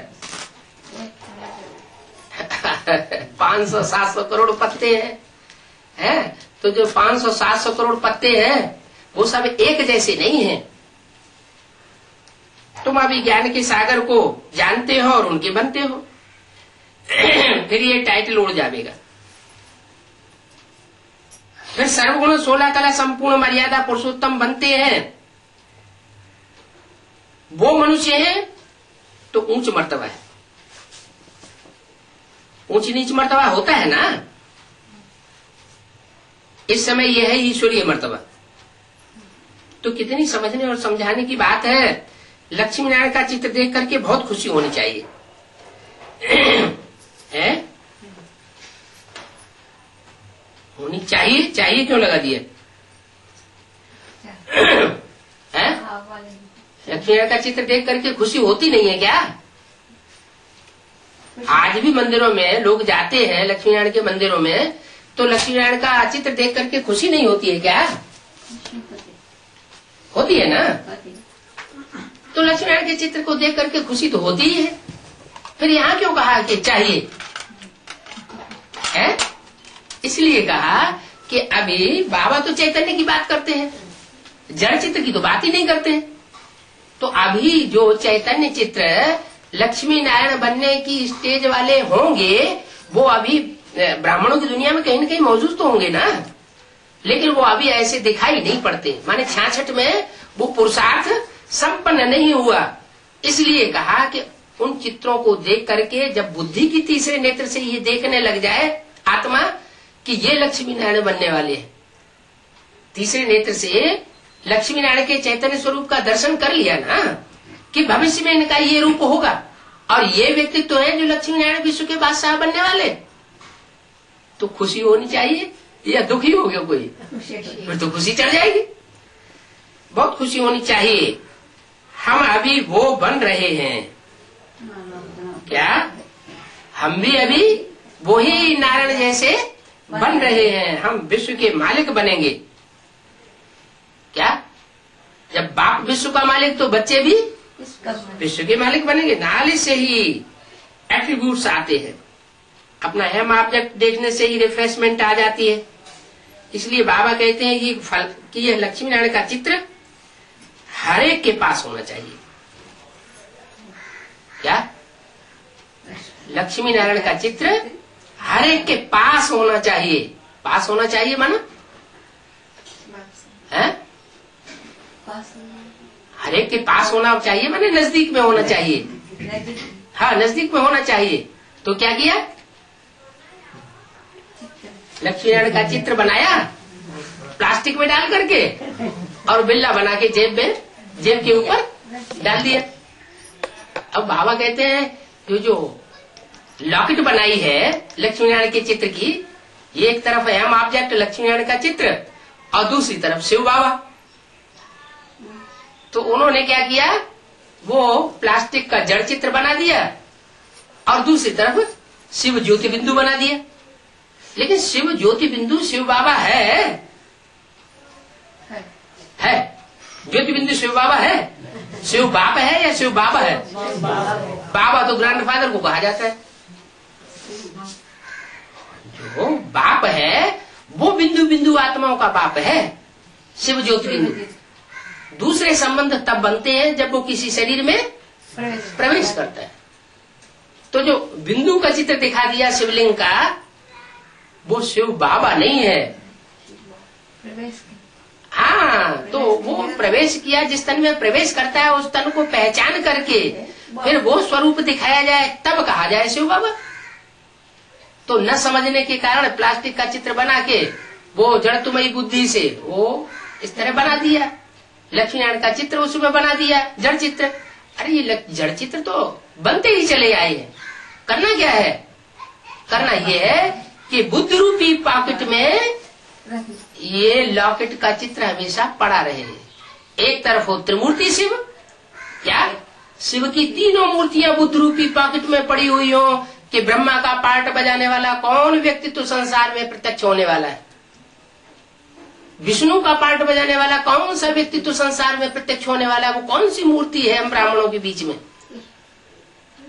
500-700 करोड़ पत्ते हैं, तो जो 500-700 करोड़ पत्ते हैं वो सब एक जैसे नहीं हैं। तुम अभी ज्ञान के सागर को जानते हो और उनके बनते हो, फिर ये टाइटल उड़ जाएगा। फिर सर्वगुण 16 कला संपूर्ण मर्यादा पुरुषोत्तम बनते हैं, वो मनुष्य है तो ऊंच मर्तबा है। ऊंच नीच मर्तबा होता है ना, इस समय यह है ईश्वरीय मर्तबा। तो कितनी समझने और समझाने की बात है। लक्ष्मी नारायण का चित्र देख करके बहुत खुशी होनी चाहिए है? होनी चाहिए, चाहिए क्यों लगा दिए है? लक्ष्मी नारायण का चित्र देख करके खुशी होती नहीं है क्या? आज भी मंदिरों में लोग जाते हैं, लक्ष्मी नारायण के मंदिरों में, तो लक्ष्मी नारायण का चित्र देख करके खुशी नहीं होती है क्या? होती है ना। तो लक्ष्मी नारायण के चित्र को देख करके खुशी तो होती ही है, फिर यहाँ क्यों कहा कि चाहिए है? इसलिए कहा कि अभी बाबा तो चैतन्य की बात करते हैं, जड़ चित्र की तो बात ही नहीं करते। तो अभी जो चैतन्य चित्र लक्ष्मी नारायण बनने की स्टेज वाले होंगे, वो अभी ब्राह्मणों की दुनिया में कहीं न कहीं मौजूद तो होंगे ना, लेकिन वो अभी ऐसे दिखाई नहीं पड़ते, माने 66 में वो पुरुषार्थ संपन्न नहीं हुआ। इसलिए कहा कि उन चित्रों को देख करके जब बुद्धि की तीसरे नेत्र से ये देखने लग जाए आत्मा कि ये लक्ष्मी नारायण बनने वाले हैं, तीसरे नेत्र से लक्ष्मी नारायण के चैतन्य स्वरूप का दर्शन कर लिया ना कि भविष्य में इनका ये रूप होगा और ये व्यक्तित्व है जो लक्ष्मी नारायण विश्व के बादशाह बनने वाले, तो खुशी होनी चाहिए या दुखी हो गया कोई? फिर तो खुशी चढ़ जाएगी, बहुत खुशी होनी चाहिए। हम अभी वो बन रहे हैं क्या? हम भी अभी वही नारायण जैसे बन रहे हैं, हम विश्व के मालिक बनेंगे क्या? जब बाप विश्व का मालिक तो बच्चे भी विश्व के मालिक बनेंगे। नाले से ही एट्रीब्यूट्स आते हैं, अपना हेम ऑब्जेक्ट देखने से ही रिफ्रेशमेंट आ जाती है। इसलिए बाबा कहते हैं कि यह लक्ष्मी नारायण का चित्र हर एक के पास होना चाहिए। क्या? लक्ष्मी नारायण का चित्र हर एक के पास होना चाहिए। पास होना चाहिए माना है? हर एक के पास होना चाहिए माने नजदीक में होना चाहिए। हाँ, नजदीक में होना चाहिए। तो क्या किया? लक्ष्मी नारायण का चित्र बनाया प्लास्टिक में डाल करके और बिल्ला बना के जेब के ऊपर डाल दिया। अब बाबा कहते हैं जो लॉकेट बनाई है लक्ष्मी नारायण के चित्र की, ये एक तरफ है हम ऑब्जेक्ट लक्ष्मी नारायण का चित्र और दूसरी तरफ शिव बाबा। तो उन्होंने क्या किया, वो प्लास्टिक का जड़ चित्र बना दिया और दूसरी तरफ शिव ज्योति बिंदु बना दिया। लेकिन शिव ज्योति बिंदु शिव बाबा है ज्योति बिंदु शिव बाबा है? शिव बाप है या शिव बाबा है? बाबा तो ग्रैंडफादर को कहा जाता है। जो बाप है वो बिंदु बिंदु आत्माओं का बाप है, शिव ज्योति बिंदु। दूसरे संबंध तब बनते हैं जब वो किसी शरीर में प्रवेश करता है। तो जो बिंदु का चित्र दिखा दिया शिवलिंग का, वो शिव बाबा नहीं है। हाँ, तो वो प्रवेश किया, जिस तन में प्रवेश करता है उस तन को पहचान करके फिर वो स्वरूप दिखाया जाए तब कहा जाए शिव बाबा। तो न समझने के कारण प्लास्टिक का चित्र बना के वो जड़तुमयी बुद्धि से वो इस तरह बना दिया, लक्ष्मी नारायण का चित्र उसमें बना दिया जड़ चित्र। अरे ये जड़ चित्र तो बनते ही चले आए हैं। करना क्या है? करना ये है कि बुद्ध रूपी पॉकेट में ये लॉकेट का चित्र हमेशा पड़ा रहे। एक तरफ हो त्रिमूर्ति शिव, क्या शिव की तीनों मूर्तियां बुद्ध रूपी पॉकेट में पड़ी हुई हो कि ब्रह्मा का पार्ट बजाने वाला कौन व्यक्तित्व संसार में प्रत्यक्ष होने वाला है, विष्णु का पार्ट बजाने वाला कौन सा व्यक्तित्व संसार में प्रत्यक्ष होने वाला है, वो कौन सी मूर्ति है हम ब्राह्मणों के बीच में,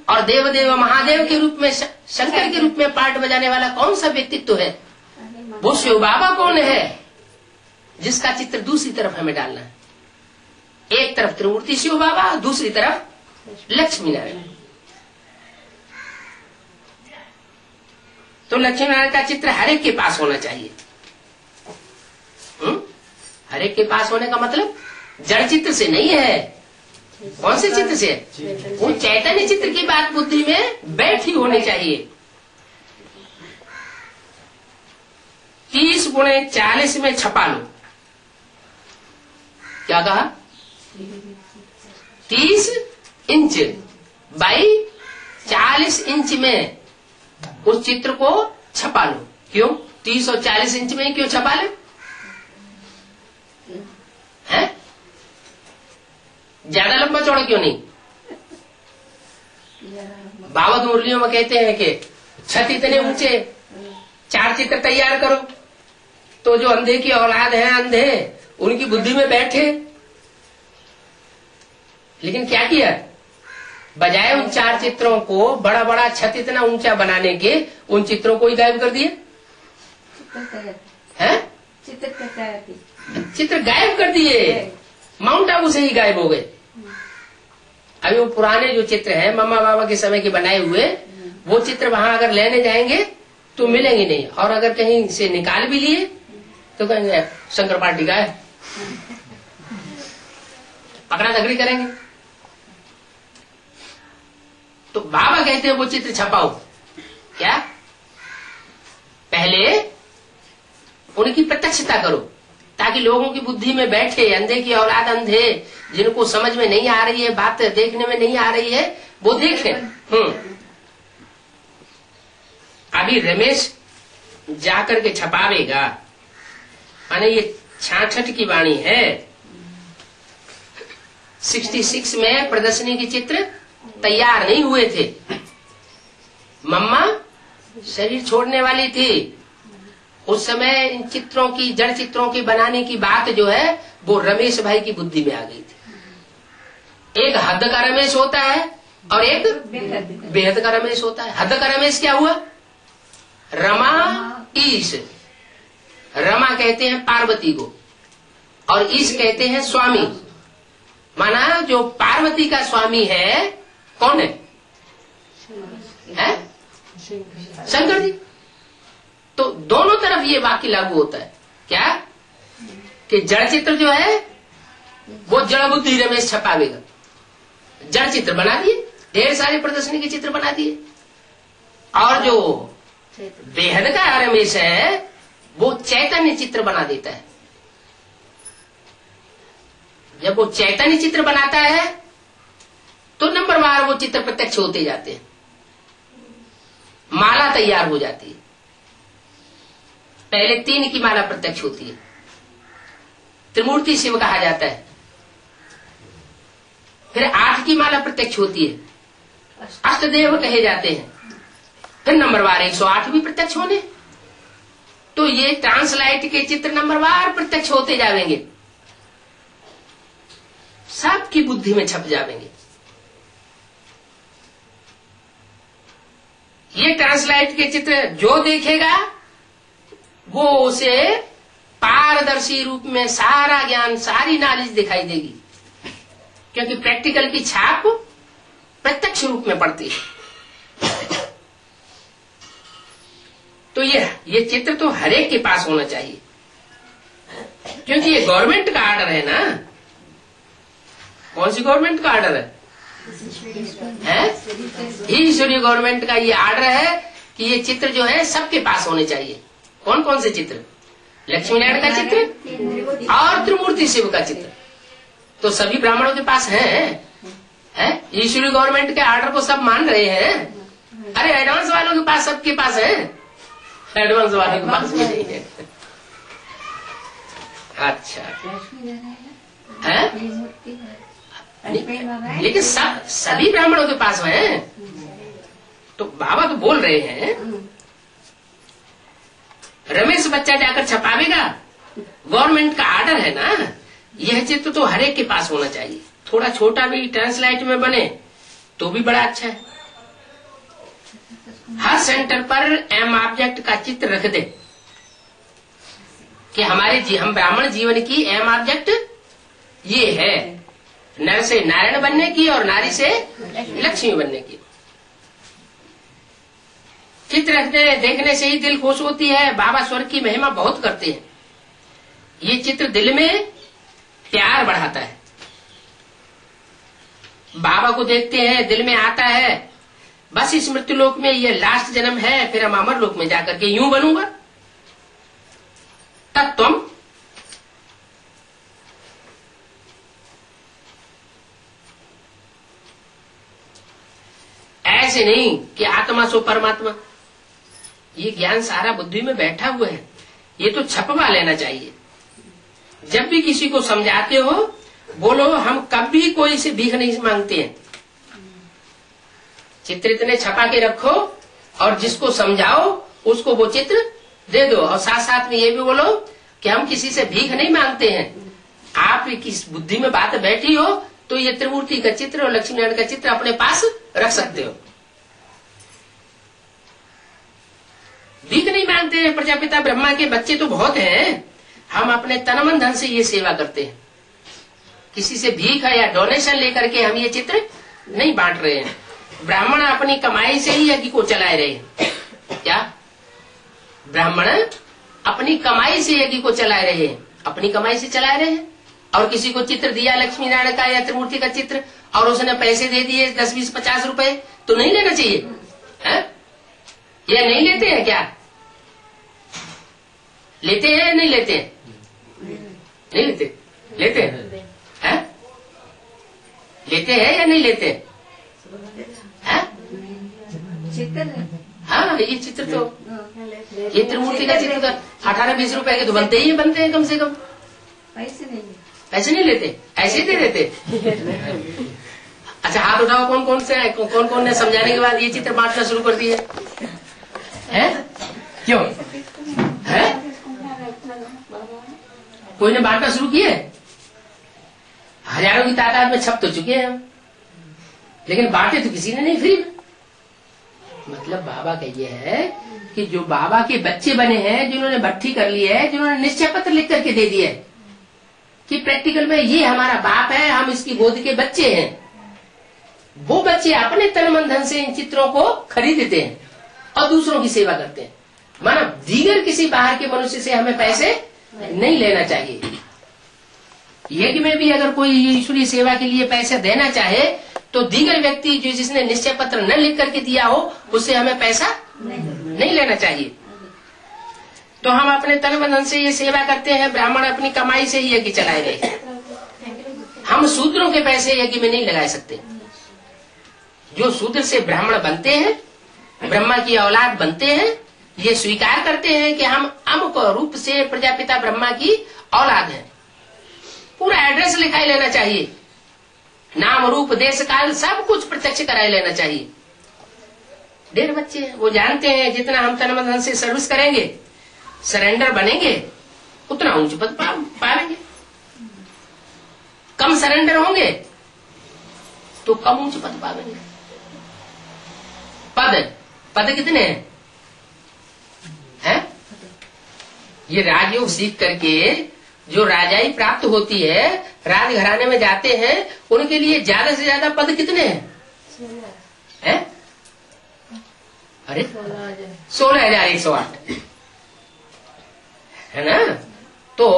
और देवदेव महादेव के रूप में शंकर के रूप में पार्ट बजाने वाला कौन सा व्यक्तित्व है, वो शिव बाबा कौन है, जिसका चित्र दूसरी तरफ हमें डालना है। एक तरफ त्रिमूर्ति शिव बाबा, दूसरी तरफ लक्ष्मी नारायण। तो लक्ष्मी नारायण का चित्र हर एक के पास होना चाहिए। हर एक के पास होने का मतलब जड़ चित्र से नहीं है। कौन से चित्र से? वो चैतन्य चित्र की बात बुद्धि में बैठी होनी चाहिए। 30 × 40 में छपा लो। क्या कहा? 30 इंच बाई 40 इंच में उस चित्र को छपा लो। क्यों 30 और 40 इंच में क्यों छपा ले? हैं? ज्यादा लंबा चौड़ा क्यों नहीं? भागवत मुरलियों में कहते हैं कि छत इतने ऊंचे, 4 चित्र तैयार करो तो जो अंधे की औलाद है, अंधे उनकी बुद्धि में बैठे। लेकिन क्या किया? बजाय उन 4 चित्रों को बड़ा बड़ा छत इतना ऊंचा बनाने के, उन चित्रों को ही गायब कर दिए। हैं? चित्र गायब कर दिए, माउंट आबू से ही गायब हो गए। अभी वो पुराने जो चित्र हैं मम्मा बाबा के समय के बनाए हुए, वो चित्र वहां अगर लेने जाएंगे तो मिलेंगे नहीं, और अगर कहीं से निकाल भी लिए तो कहेंगे शंकर पार्टी का है, पकड़ा दगड़ी करेंगे। तो बाबा कहते हैं वो चित्र छपाओ। क्या? पहले उनकी प्रत्यक्षता करो ताकि लोगों की बुद्धि में बैठे। अंधे की औलाद, अंधे जिनको समझ में नहीं आ रही है, बात देखने में नहीं आ रही है, वो देखें। अभी रमेश जाकर के छपावेगा, माने ये 66 की वाणी है। 66 में प्रदर्शनी के चित्र तैयार नहीं हुए थे। मम्मा शरीर छोड़ने वाली थी उस समय। इन चित्रों की, जड़ चित्रों की बनाने की बात जो है वो रमेश भाई की बुद्धि में आ गई थी। एक हद का रमेश होता है और एक बेहद का रमेश होता है। हद का रमेश क्या हुआ? रमा ईश। रमा कहते हैं पार्वती को और ईश कहते हैं स्वामी। माना जो पार्वती का स्वामी है कौन है? शंकर जी। तो दोनों तरफ ये वाक्य लागू होता है। क्या? कि जड़ चित्र जो है वो जड़ बुद्धि रमेश छपावेगा। जड़ चित्र बना दिए, ढेर सारी प्रदर्शनी के चित्र बना दिए, और जो बेहद का रमेश है वो चैतन्य चित्र बना देता है। जब वो चैतन्य चित्र बनाता है तो नंबरवार वो चित्र प्रत्यक्ष होते जाते हैं, माला तैयार हो जाती है। पहले 3 की माला प्रत्यक्ष होती है, त्रिमूर्ति शिव कहा जाता है। फिर 8 की माला प्रत्यक्ष होती है, अष्टदेव कहे जाते हैं। फिर नंबरवार 108 भी प्रत्यक्ष होने। तो ये ट्रांसलाइट के चित्र नंबरवार प्रत्यक्ष होते जाएंगे, सबकी बुद्धि में छप जाएंगे। ये ट्रांसलाइट के चित्र जो देखेगा वो उसे पारदर्शी रूप में सारा ज्ञान, सारी नॉलेज दिखाई देगी, क्योंकि प्रैक्टिकल की छाप प्रत्यक्ष रूप में पड़ती है। तो ये चित्र तो हर एक के पास होना चाहिए, क्योंकि ये गवर्नमेंट का आर्डर है ना। कौन सी गवर्नमेंट का आर्डर है? ईश्वरीय गवर्नमेंट का ये आर्डर है कि ये चित्र जो है सबके पास होने चाहिए। कौन कौन से चित्र? लक्ष्मी नारायण का चित्र और त्रिमूर्ति शिव का चित्र तो सभी ब्राह्मणों के पास है। ईश्वरीय गवर्नमेंट के आर्डर को सब मान रहे हैं। अरे एडवांस वालों के पास, सबके पास है, एडवांस वालों के पास भी नहीं है। अच्छा, है? लेकिन सभी ब्राह्मणों के पास है। तो बाबा तो बोल रहे हैं रमेश बच्चा जाकर छपावेगा, गवर्नमेंट का आर्डर है ना, यह चित्र तो हर एक के पास होना चाहिए। थोड़ा छोटा भी ट्रांसलाइट में बने तो भी बड़ा अच्छा है। हर सेंटर पर एम ऑब्जेक्ट का चित्र रख दे कि हम ब्राह्मण जीवन की एम ऑब्जेक्ट ये है, नर से नारायण बनने की और नारी से लक्ष्मी बनने की। चित्र रखने देखने से ही दिल खुश होती है। बाबा स्वर्ग की महिमा बहुत करते हैं। ये चित्र दिल में प्यार बढ़ाता है। बाबा को देखते हैं, दिल में आता है बस इस मृत्यु लोक में ये लास्ट जन्म है, फिर हम अमर लोक में जाकर के यूं बनूंगा। तब तुम ऐसे नहीं कि आत्मा सो परमात्मा, ये ज्ञान सारा बुद्धि में बैठा हुआ है, ये तो छपवा लेना चाहिए। जब भी किसी को समझाते हो बोलो हम कभी कोई से भीख नहीं मांगते हैं, चित्र इतने छपा के रखो और जिसको समझाओ उसको वो चित्र दे दो। और साथ साथ में ये भी बोलो कि हम किसी से भीख नहीं मांगते हैं। आप किस बुद्धि में बात बैठी हो तो ये त्रिमूर्ति का चित्र और लक्ष्मी नारायण का चित्र अपने पास रख सकते हो। भीख नहीं मांगते हैं। प्रजापिता ब्रह्मा के बच्चे तो बहुत हैं, हम अपने तन मन धन से ये सेवा करते हैं। किसी से भीख या डोनेशन लेकर के हम ये चित्र नहीं बांट रहे हैं। ब्राह्मण अपनी कमाई से ही यज्ञ को चलाए रहे हैं। क्या ब्राह्मण अपनी कमाई से यज्ञ को चला रहे हैं, अपनी कमाई से चला रहे हैं। और किसी को चित्र दिया लक्ष्मी नारायण का या त्रिमूर्ति का चित्र और उसने पैसे दे दिए 10, 20, 50 रुपए, तो नहीं लेना चाहिए है? या नहीं लेते हैं क्या? लेते हैं या नहीं लेते हैं? नहीं लेते, लेते हैं? लेते हैं या नहीं लेते हैं? हाँ, ये चित्र तो ये त्रिमूर्ति का चित्र तो 18-20 रुपए के तो बनते ही बनते हैं कम से कम। पैसे नहीं लेते, ऐसे ही दे देते। अच्छा हाथ उठाओ, कौन कौन से कौन कौन ने समझाने के बाद ये चित्र बांटना शुरू कर दिए हैं? क्यों है? कोई ने बांटना शुरू किए? हजारों की तादाद में छप तो चुके हैं हम, लेकिन बांटे तो किसी ने नहीं फ्री में। मतलब बाबा का ये है कि जो बाबा के बच्चे बने हैं, जिन्होंने भट्टी कर ली है, जिन्होंने निश्चय पत्र लिख करके दे दिया है कि प्रैक्टिकल में ये हमारा बाप है, हम इसकी गोद के बच्चे हैं, वो बच्चे अपने तन मन धन से इन चित्रों को खरीदते हैं और दूसरों की सेवा करते हैं। माना दीगर किसी बाहर के मनुष्य से हमें पैसे नहीं लेना चाहिए। यज्ञ में भी अगर कोई ईश्वरीय सेवा के लिए पैसे देना चाहे तो दीगर व्यक्ति जो जिसने निश्चय पत्र न लिख करके दिया हो उससे हमें पैसा नहीं लेना चाहिए। तो हम अपने तन मन धन से ये सेवा करते हैं। ब्राह्मण अपनी कमाई से ही यज्ञ चलाए गए। हम शूद्रों के पैसे यज्ञ में नहीं लगा सकते। जो शूद्र से ब्राह्मण बनते हैं, ब्रह्मा की औलाद बनते हैं, ये स्वीकार करते हैं कि हम अमुक रूप से प्रजापिता ब्रह्मा की औलाद हैं। पूरा एड्रेस लिखाई लेना चाहिए, नाम रूप देश काल सब कुछ प्रत्यक्ष कराए लेना चाहिए। 1.5 बच्चे हैं, वो जानते हैं जितना हम तन मन धन से सर्विस करेंगे, सरेंडर बनेंगे, उतना ऊंच पद पाएंगे। कम सरेंडर होंगे तो कम ऊंच पद पाएंगे। पद कितने हैं? ये राजयोग सीख करके जो राजाई प्राप्त होती है, राजघराने में जाते हैं, उनके लिए ज्यादा से ज्यादा पद कितने हैं? अरे 16,108 है ना। तो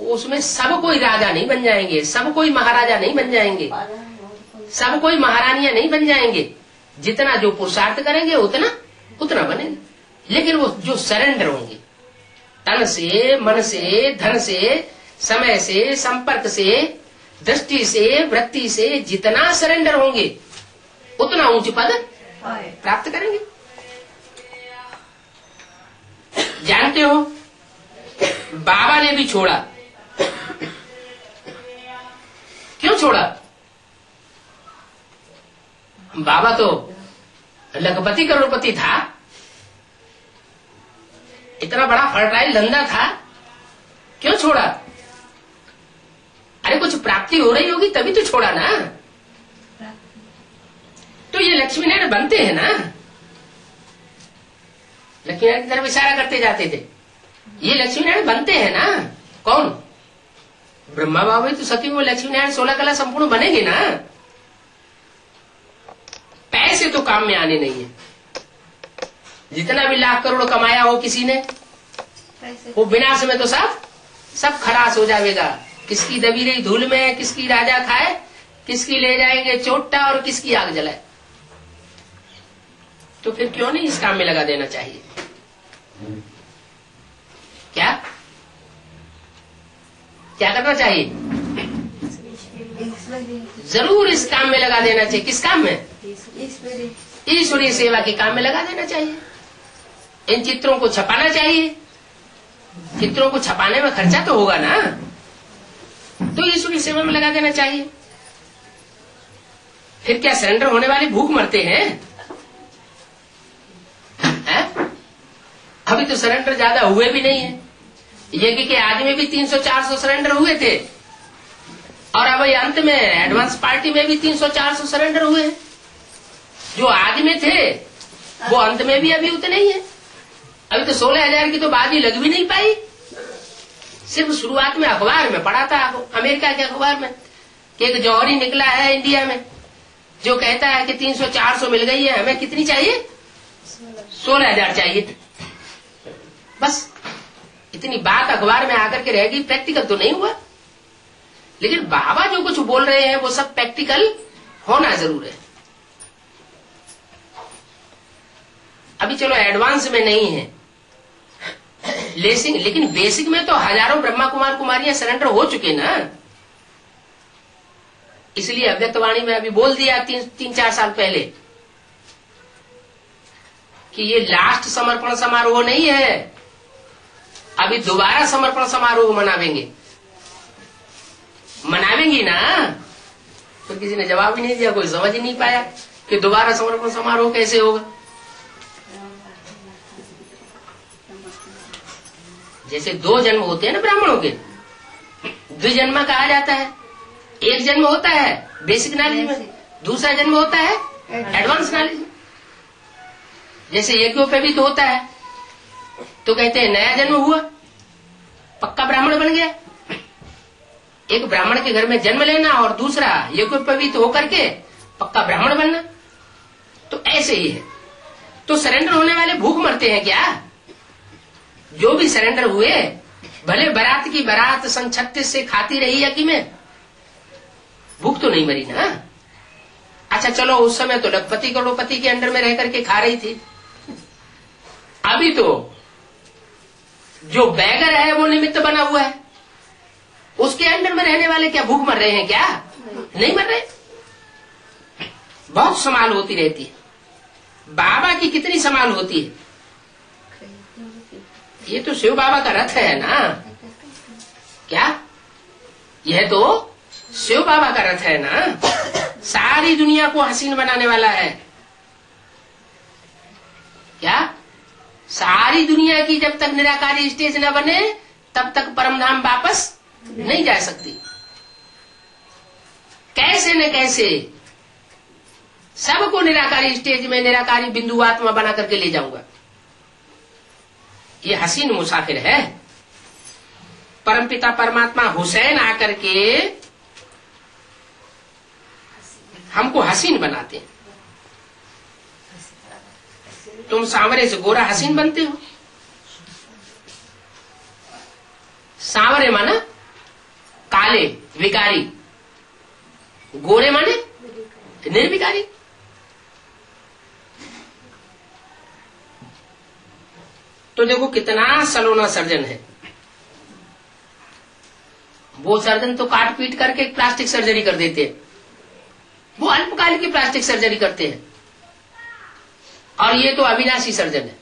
उसमें सब कोई राजा नहीं बन जाएंगे, सब कोई महाराजा नहीं बन जाएंगे, सब कोई महारानियां नहीं बन जाएंगे। जितना जो पुरुषार्थ करेंगे उतना बनेंगे। लेकिन वो जो सरेंडर होंगे, तन से, मन से, धन से, समय से, संपर्क से, दृष्टि से, वृत्ति से जितना सरेंडर होंगे उतना ऊंच पद प्राप्त करेंगे। जानते हो बाबा ने भी छोड़ा, क्यों छोड़ा? बाबा तो लखपति करोड़पति था, इतना बड़ा फर्टाइल धंधा था, क्यों छोड़ा? अरे कुछ प्राप्ति हो रही होगी तभी तो छोड़ा ना। तो ये लक्ष्मी नारायण बनते हैं ना, लक्ष्मी नारायण की तरफ इशारा करते जाते थे, ये लक्ष्मी नारायण बनते हैं ना। कौन? ब्रह्मा बाबा तो सती में लक्ष्मी नारायण 16 कला संपूर्ण बनेंगे ना। पैसे तो काम में आने नहीं है, जितना भी लाख करोड़ कमाया हो किसी ने, वो विनाश में तो सब खलास हो जाएगा। किसकी दबी रही धूल में, किसकी राजा खाए, किसकी ले जाएंगे चोटा और किसकी आग जलाए। तो फिर क्यों नहीं इस काम में लगा देना चाहिए? क्या करना चाहिए? जरूर इस काम में लगा देना चाहिए। किस काम में? ईश्वरीय सेवा के काम में लगा देना चाहिए। इन चित्रों को छपाना चाहिए। चित्रों को छपाने में खर्चा तो होगा ना, तो ईश्वरीय सेवा में लगा देना चाहिए। फिर क्या सरेंडर होने वाले भूख मरते हैं? अभी तो सरेंडर ज्यादा हुए भी नहीं है। यज्ञ के आदि में भी 300-400 सरेंडर हुए थे, और अब अंत में एडवांस पार्टी में भी 300-400 सरेंडर हुए। जो आदि में थे वो अंत में भी अभी उतने ही है। अभी तो 16,000 की तो बाजी लग भी नहीं पाई। सिर्फ शुरुआत में अखबार में पढ़ा था, अमेरिका के अखबार में, कि एक जौहरी निकला है इंडिया में जो कहता है कि 300-400 मिल गई है, हमें कितनी चाहिए? 16,000 चाहिए। बस इतनी बात अखबार में आकर के रहेगी, प्रैक्टिकल तो नहीं हुआ। लेकिन बाबा जो कुछ बोल रहे हैं वो सब प्रैक्टिकल होना जरूर है। अभी चलो एडवांस में नहीं है, लेकिन बेसिक में तो हजारों ब्रह्मा कुमार कुमारियां सरेंडर हो चुके ना। इसलिए अव्यक्तवाणी में अभी बोल दिया 3-4 साल पहले कि ये लास्ट समर्पण समारोह नहीं है, अभी दोबारा समर्पण समारोह मनावेंगी ना। तो किसी ने जवाब ही नहीं दिया, कोई समझ ही नहीं पाया कि दोबारा समर्पण समारोह कैसे होगा। जैसे 2 जन्म होते हैं ना ब्राह्मणों के, द्विजन्म कहा जाता है। एक जन्म होता है बेसिक नॉलेज में, दूसरा जन्म होता है एडवांस नॉलेज में। जैसे यज्ञोपवीत होता है तो कहते हैं नया जन्म हुआ, पक्का ब्राह्मण बन गया। एक ब्राह्मण के घर में जन्म लेना और दूसरा यज्ञोपवीत होकर के पक्का ब्राह्मण बनना, तो ऐसे ही है। तो सरेंडर होने वाले भूख मरते हैं क्या? जो भी सरेंडर हुए, भले बारात की बारात सन 36 से खाती रही यज्ञ में, भूख तो नहीं मरी ना। अच्छा चलो, उस समय तो लखपति करोड़पति के अंडर में रह करके खा रही थी। अभी तो जो बैगर है वो निमित्त बना हुआ है, उसके अंडर में रहने वाले क्या भूख मर रहे हैं क्या? नहीं मर रहे। बहुत संभाल होती रहती है। बाबा की कितनी संभाल होती है। ये तो शिव बाबा का रथ है ना। क्या? यह तो शिव बाबा का रथ है ना। सारी दुनिया को हसीन बनाने वाला है। क्या? सारी दुनिया की जब तक निराकारी स्टेज न बने तब तक परमधाम वापस नहीं जा सकती। कैसे न कैसे सबको निराकारी स्टेज में निराकारी बिंदु आत्मा बना करके ले जाऊंगा। ये हसीन मुसाफिर है। परमपिता परमात्मा हुसैन आकर के हमको हसीन बनाते हैं। तुम सांवरे से गोरा हसीन बनते हो। सांवरे माना काले विकारी, गोरे माने निर्विकारी। तो देखो कितना सलोना सर्जन है। वो सर्जन तो काट पीट करके प्लास्टिक सर्जरी कर देते हैं, वो अल्पकाल की प्लास्टिक सर्जरी करते हैं। और ये तो अविनाशी सर्जन है।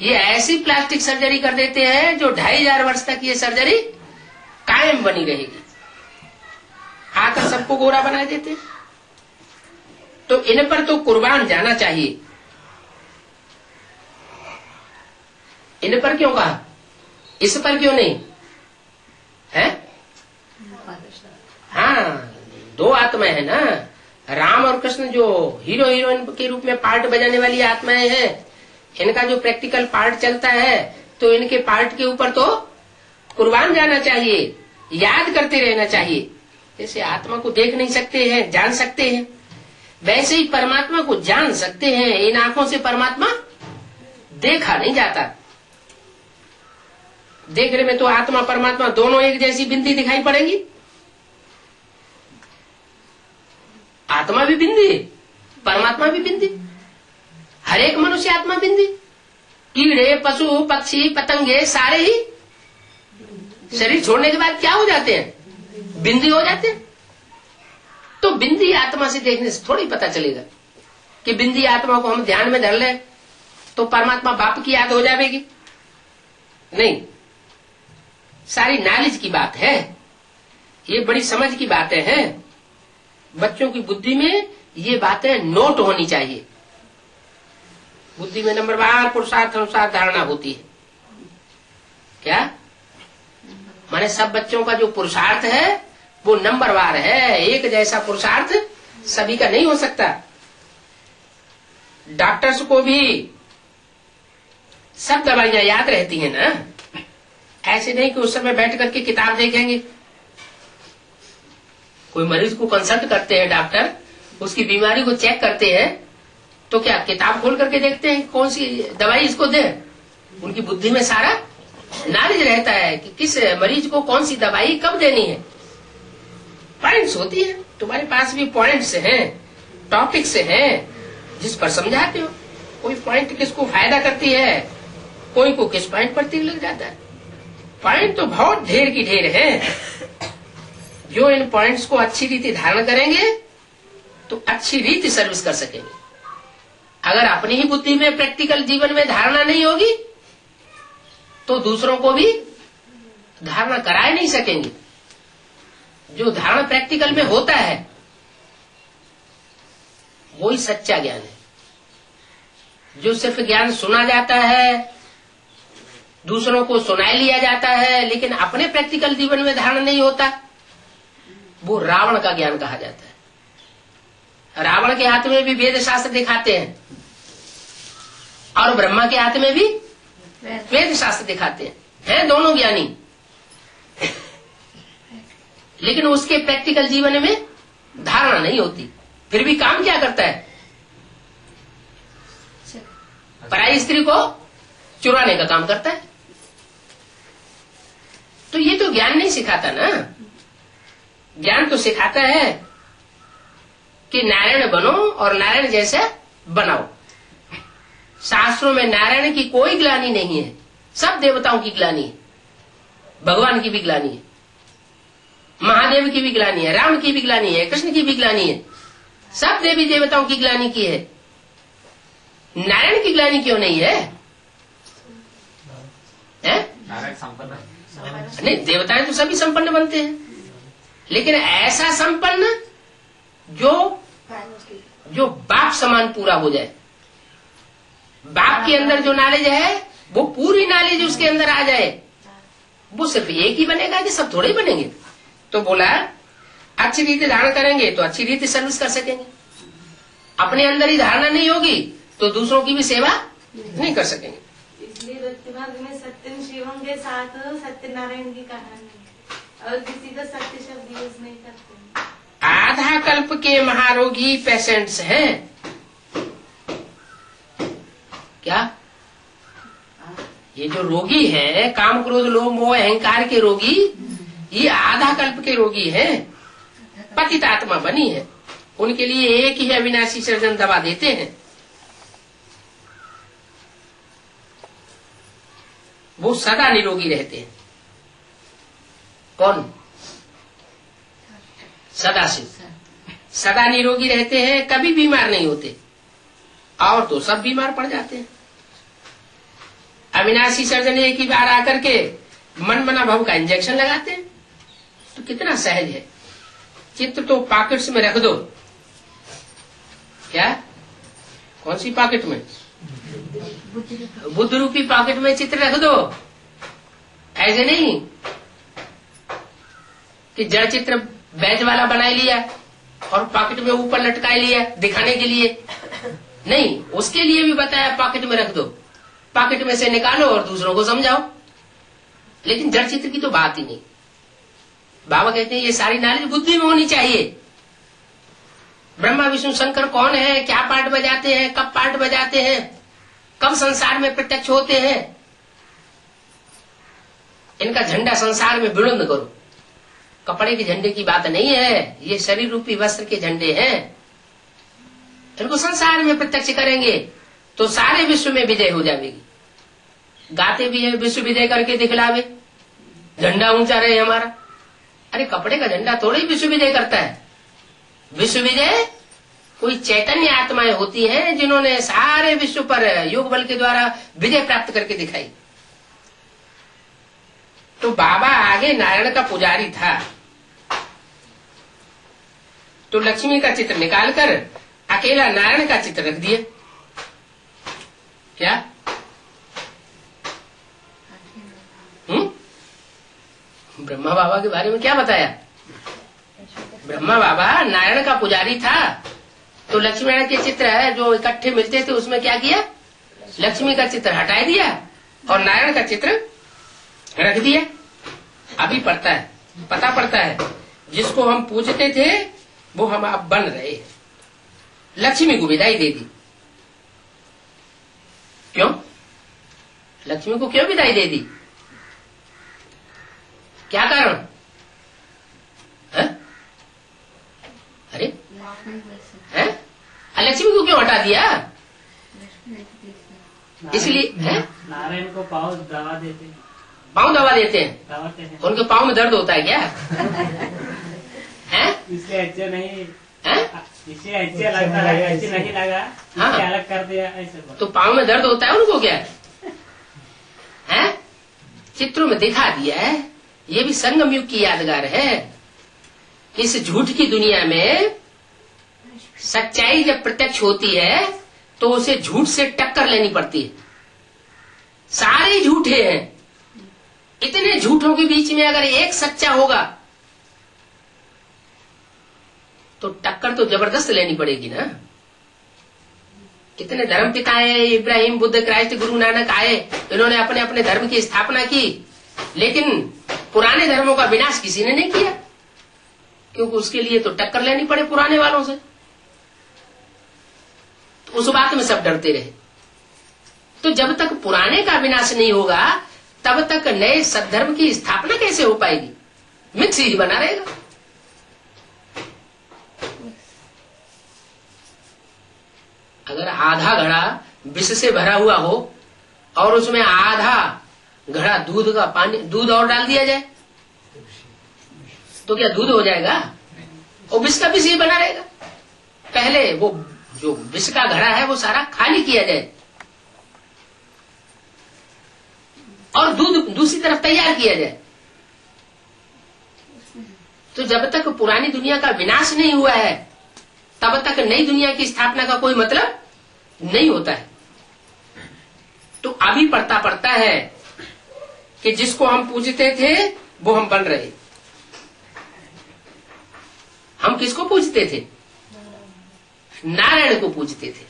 ये ऐसी प्लास्टिक सर्जरी कर देते हैं जो 2500 वर्ष तक ये सर्जरी कायम बनी रहेगी। आकर सबको गोरा बना देते हैं। तो इन पर तो कुर्बान जाना चाहिए। इन पर क्यों कहा, इस पर क्यों नहीं है? हाँ, दो आत्माएं है ना, राम और कृष्ण जो हीरो हीरोइन के रूप में पार्ट बजाने वाली आत्माएं हैं, इनका जो प्रैक्टिकल पार्ट चलता है, तो इनके पार्ट के ऊपर तो कुर्बान जाना चाहिए, याद करते रहना चाहिए। जैसे आत्मा को देख नहीं सकते हैं, जान सकते हैं, वैसे ही परमात्मा को जान सकते हैं। इन आंखों से परमात्मा देखा नहीं जाता। देखने में तो आत्मा परमात्मा दोनों एक जैसी बिंदी दिखाई पड़ेगी। आत्मा भी बिंदी, परमात्मा भी बिंदी, हर एक मनुष्य आत्मा बिंदी। कीड़े, पशु, पक्षी, पतंगे सारे ही शरीर छोड़ने के बाद क्या हो जाते हैं? बिंदी हो जाते हैं। तो बिंदी आत्मा से देखने से थोड़ी पता चलेगा कि बिंदी आत्मा को हम ध्यान में धर ले तो परमात्मा बाप की याद हो जाएगी। नहीं, सारी नॉलेज की बात है, ये बड़ी समझ की बातें हैं। बच्चों की बुद्धि में ये बातें नोट होनी चाहिए। बुद्धि में नंबरवार पुरुषार्थ अनुसार धारणा होती है। क्या माने सब बच्चों का जो पुरुषार्थ है वो नंबरवार है। एक जैसा पुरुषार्थ सभी का नहीं हो सकता। डॉक्टर्स को भी सब दवाइयां याद रहती हैं ना, ऐसे नहीं कि उस समय बैठ करके किताब देखेंगे। कोई मरीज को कंसल्ट करते हैं डॉक्टर, उसकी बीमारी को चेक करते हैं, तो क्या किताब खोल करके देखते हैं कौन सी दवाई इसको दे? उनकी बुद्धि में सारा नॉलेज रहता है कि किस मरीज को कौन सी दवाई कब देनी है। पॉइंट्स होती है, तुम्हारे पास भी पॉइंट्स हैं, टॉपिक्स हैं, जिस पर समझाते हो। कोई पॉइंट किसको फायदा करती है, कोई को किस पॉइंट पर तीर लग जाता है। पॉइंट तो बहुत ढेर की ढेर है। जो इन पॉइंट्स को अच्छी रीति धारण करेंगे तो अच्छी रीति सर्विस कर सकेंगे। अगर अपनी ही बुद्धि में प्रैक्टिकल जीवन में धारणा नहीं होगी तो दूसरों को भी धारणा करा नहीं सकेंगे। जो धारणा प्रैक्टिकल में होता है वही सच्चा ज्ञान है। जो सिर्फ ज्ञान सुना जाता है, दूसरों को सुनाई लिया जाता है, लेकिन अपने प्रैक्टिकल जीवन में धारण नहीं होता, वो रावण का ज्ञान कहा जाता है। रावण के हाथ में भी वेद शास्त्र दिखाते हैं और ब्रह्मा के हाथ में भी वेद शास्त्र दिखाते हैं दोनों ज्ञानी, लेकिन उसके प्रैक्टिकल जीवन में धारणा नहीं होती। फिर भी काम क्या करता है? पराई स्त्री को चुराने का काम करता है। तो ये तो ज्ञान नहीं सिखाता ना। ज्ञान तो सिखाता है कि नारायण बनो और नारायण जैसे बनाओ। शास्त्रों में नारायण की कोई ग्लानि नहीं है, सब देवताओं की ग्लानि है। भगवान की भी ग्लानि है, महादेव की भी ग्लानि है, राम की भी ग्लानि है, कृष्ण की भी ग्लानि है, सब देवी देवताओं की ग्लानि की है। नारायण की ग्लानि क्यों नहीं है? नारायण संपन्न नहीं, देवताएं तो सभी संपन्न बनते हैं, लेकिन ऐसा संपन्न जो बाप समान पूरा हो जाए। बाप के अंदर जो नॉलेज है वो पूरी नॉलेज उसके अंदर आ जाए। वो सिर्फ एक ही बनेगा कि सब थोड़े ही बनेंगे? तो बोला अच्छी रीति धारण करेंगे तो अच्छी रीति सर्विस कर सकेंगे। अपने अंदर ही धारणा नहीं होगी तो दूसरों की भी सेवा नहीं कर सकेंगे। इसलिए भक्तिभाग में सत्यम शिवम के साथ सत्यनारायण की कहानी और किसी का सत्य शब्द यूज नहीं करते। आधा कल्प के महारोगी पेशेंट्स हैं क्या? ये जो रोगी है, काम क्रोध लोभ मोह अहंकार के रोगी, ये आधा कल्प के रोगी हैं, पतित आत्मा बनी है। उनके लिए एक ही अविनाशी सर्जन दवा देते हैं, वो सदा निरोगी रहते हैं। कौन? सदा से सदा निरोगी रहते हैं, कभी बीमार नहीं होते। और तो सब बीमार पड़ जाते हैं। अविनाशी सर्जन एक ही बार आकर के मन बना भव का इंजेक्शन लगाते हैं, तो कितना सहज है। चित्र तो पॉकेट्स में रख दो। क्या? कौन सी पॉकेट में? बुद्ध रूपी पॉकेट में चित्र रख दो। ऐसे नहीं कि जड़ चित्र बैच वाला बना लिया और पॉकेट में ऊपर लटका लिया दिखाने के लिए। नहीं, उसके लिए भी बताया पॉकेट में रख दो, पॉकेट में से निकालो और दूसरों को समझाओ। लेकिन जड़ चित्र की तो बात ही नहीं। बाबा कहते हैं ये सारी नॉलेज बुद्धि में होनी चाहिए। ब्रह्मा विष्णु शंकर कौन है, क्या पार्ट बजाते हैं, कब पार्ट बजाते हैं, कब संसार में प्रत्यक्ष होते हैं, इनका झंडा संसार में बुलंद करो। कपड़े के झंडे की बात नहीं है, ये शरीर रूपी वस्त्र के झंडे हैं। इनको संसार में प्रत्यक्ष करेंगे तो सारे विश्व में विजय हो जाएगी। गाते भी है विश्व विजय करके दिखलावे, झंडा ऊंचा रहे हमारा। अरे कपड़े का झंडा थोड़ा ही विश्व विजय करता है। विश्व विजय कोई चैतन्य आत्माएं होती हैं जिन्होंने सारे विश्व पर योग बल के द्वारा विजय प्राप्त करके दिखाई। तो बाबा आगे नारायण का पुजारी था, तो लक्ष्मी का चित्र निकालकर अकेला नारायण का चित्र रख दिए। क्या? ब्रह्मा बाबा के बारे में क्या बताया? ब्रह्मा बाबा नारायण का पुजारी था, तो लक्ष्मी नारायण के चित्र है जो इकट्ठे मिलते थे, उसमें क्या किया? लक्ष्मी का चित्र हटा दिया और नारायण का चित्र रख दिया। अभी पता पड़ता है जिसको हम पूजते थे वो हम अब बन रहे हैं। लक्ष्मी को विदाई दे दी। क्यों? लक्ष्मी को क्यों विदाई दे दी? क्या कारण है? अरे है? लक्ष्मी को क्यों हटा दिया? इसलिए नारायण को पाँव दबा देते हैं। पाँव दबा देते हैं? दबाते हैं। उनके पाँव में दर्द होता है क्या? है? इससे अच्छे नहीं है? इससे अच्छे लगता है, अच्छे नहीं लगा। हाँ। इससे अलग कर दिया ऐसे। तो पाँव में दर्द होता है उनको क्या है? चित्रों में दिखा दिया है। ये भी संगम युग की यादगार है। इस झूठ की दुनिया में सच्चाई जब प्रत्यक्ष होती है तो उसे झूठ से टक्कर लेनी पड़ती है। सारे झूठे हैं। इतने झूठों के बीच में अगर एक सच्चा होगा तो टक्कर तो जबरदस्त लेनी पड़ेगी ना। कितने धर्म पिता है, इब्राहिम, बुद्ध, क्राइस्ट, गुरु नानक आए, इन्होंने अपने अपने धर्म की स्थापना की, लेकिन पुराने धर्मों का विनाश किसी ने नहीं किया, क्योंकि उसके लिए तो टक्कर लेनी पड़े पुराने वालों से। तो उस बात में सब डरते रहे। तो जब तक पुराने का विनाश नहीं होगा तब तक नए सद्धर्म की स्थापना कैसे हो पाएगी? मिक्स ही बना रहेगा। अगर आधा घड़ा विष से भरा हुआ हो और उसमें आधा घड़ा दूध का पानी, दूध और डाल दिया जाए तो क्या दूध हो जाएगा? वो विष का विष ही बना रहेगा। पहले वो जो विष का घड़ा है वो सारा खाली किया जाए और दूध दूसरी तरफ तैयार किया जाए। तो जब तक पुरानी दुनिया का विनाश नहीं हुआ है तब तक नई दुनिया की स्थापना का कोई मतलब नहीं होता है। तो अभी पड़ता है कि जिसको हम पूजते थे वो हम बन रहे। हम किसको पूजते थे? नारायण को पूजते थे।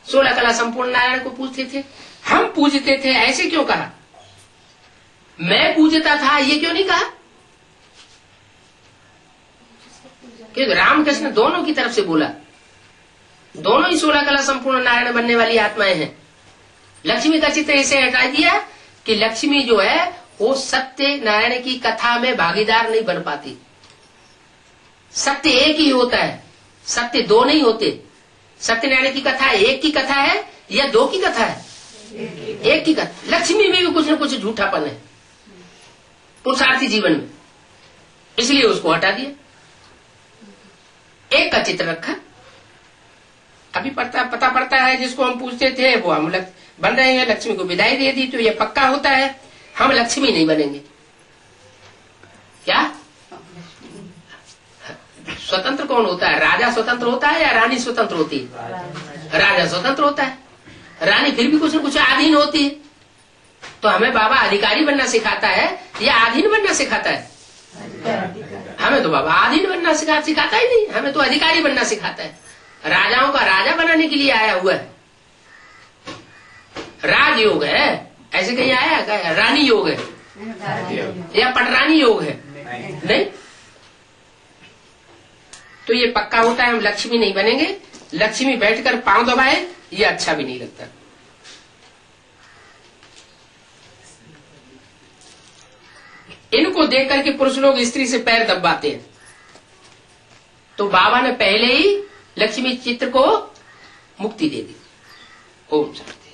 16 कला संपूर्ण नारायण को पूजते थे। हम पूजते थे, ऐसे क्यों कहा? मैं पूजता था ये क्यों नहीं कहा? क्योंकि रामकृष्ण दोनों की तरफ से बोला। दोनों ही 16 कला संपूर्ण नारायण बनने वाली आत्माएं हैं। लक्ष्मी का चित्र ऐसे हटा दिया कि लक्ष्मी जो है वो सत्य नारायण की कथा में भागीदार नहीं बन पाती। सत्य एक ही होता है, सत्य दो नहीं होते। सत्यनारायण की कथा एक की कथा है या दो की कथा है? एक की कथा। लक्ष्मी में भी कुछ न कुछ झूठापन है पुरुषार्थी जीवन में, इसलिए उसको हटा दिया, एक का चित्र रखा। अभी पता पड़ता है जिसको हम पूछते थे वो हम बन रहे हैं। लक्ष्मी को विदाई दे दी तो ये पक्का होता है हम लक्ष्मी नहीं बनेंगे। क्या? स्वतंत्र कौन होता है? राजा स्वतंत्र होता है या रानी स्वतंत्र होती है? राजा स्वतंत्र होता है, रानी फिर भी कुछ न कुछ अधीन होती है। तो हमें बाबा अधिकारी बनना सिखाता है या अधीन बनना सिखाता है? हमें तो बाबा अधीन बनना सिखाता ही नहीं, हमें तो अधिकारी बनना सिखाता है। राजाओं का राजा बनाने के लिए आया हुआ है। राजयोग है, ऐसे कहीं आया क्या? रानी योग है या पटरानी योग है? नहीं। तो ये पक्का होता है हम लक्ष्मी नहीं बनेंगे। लक्ष्मी बैठकर पांव दबाए ये अच्छा भी नहीं लगता। इनको देख करके पुरुष लोग स्त्री से पैर दबाते हैं। तो बाबा ने पहले ही लक्ष्मी चित्र को मुक्ति दे दी। ओम शांति।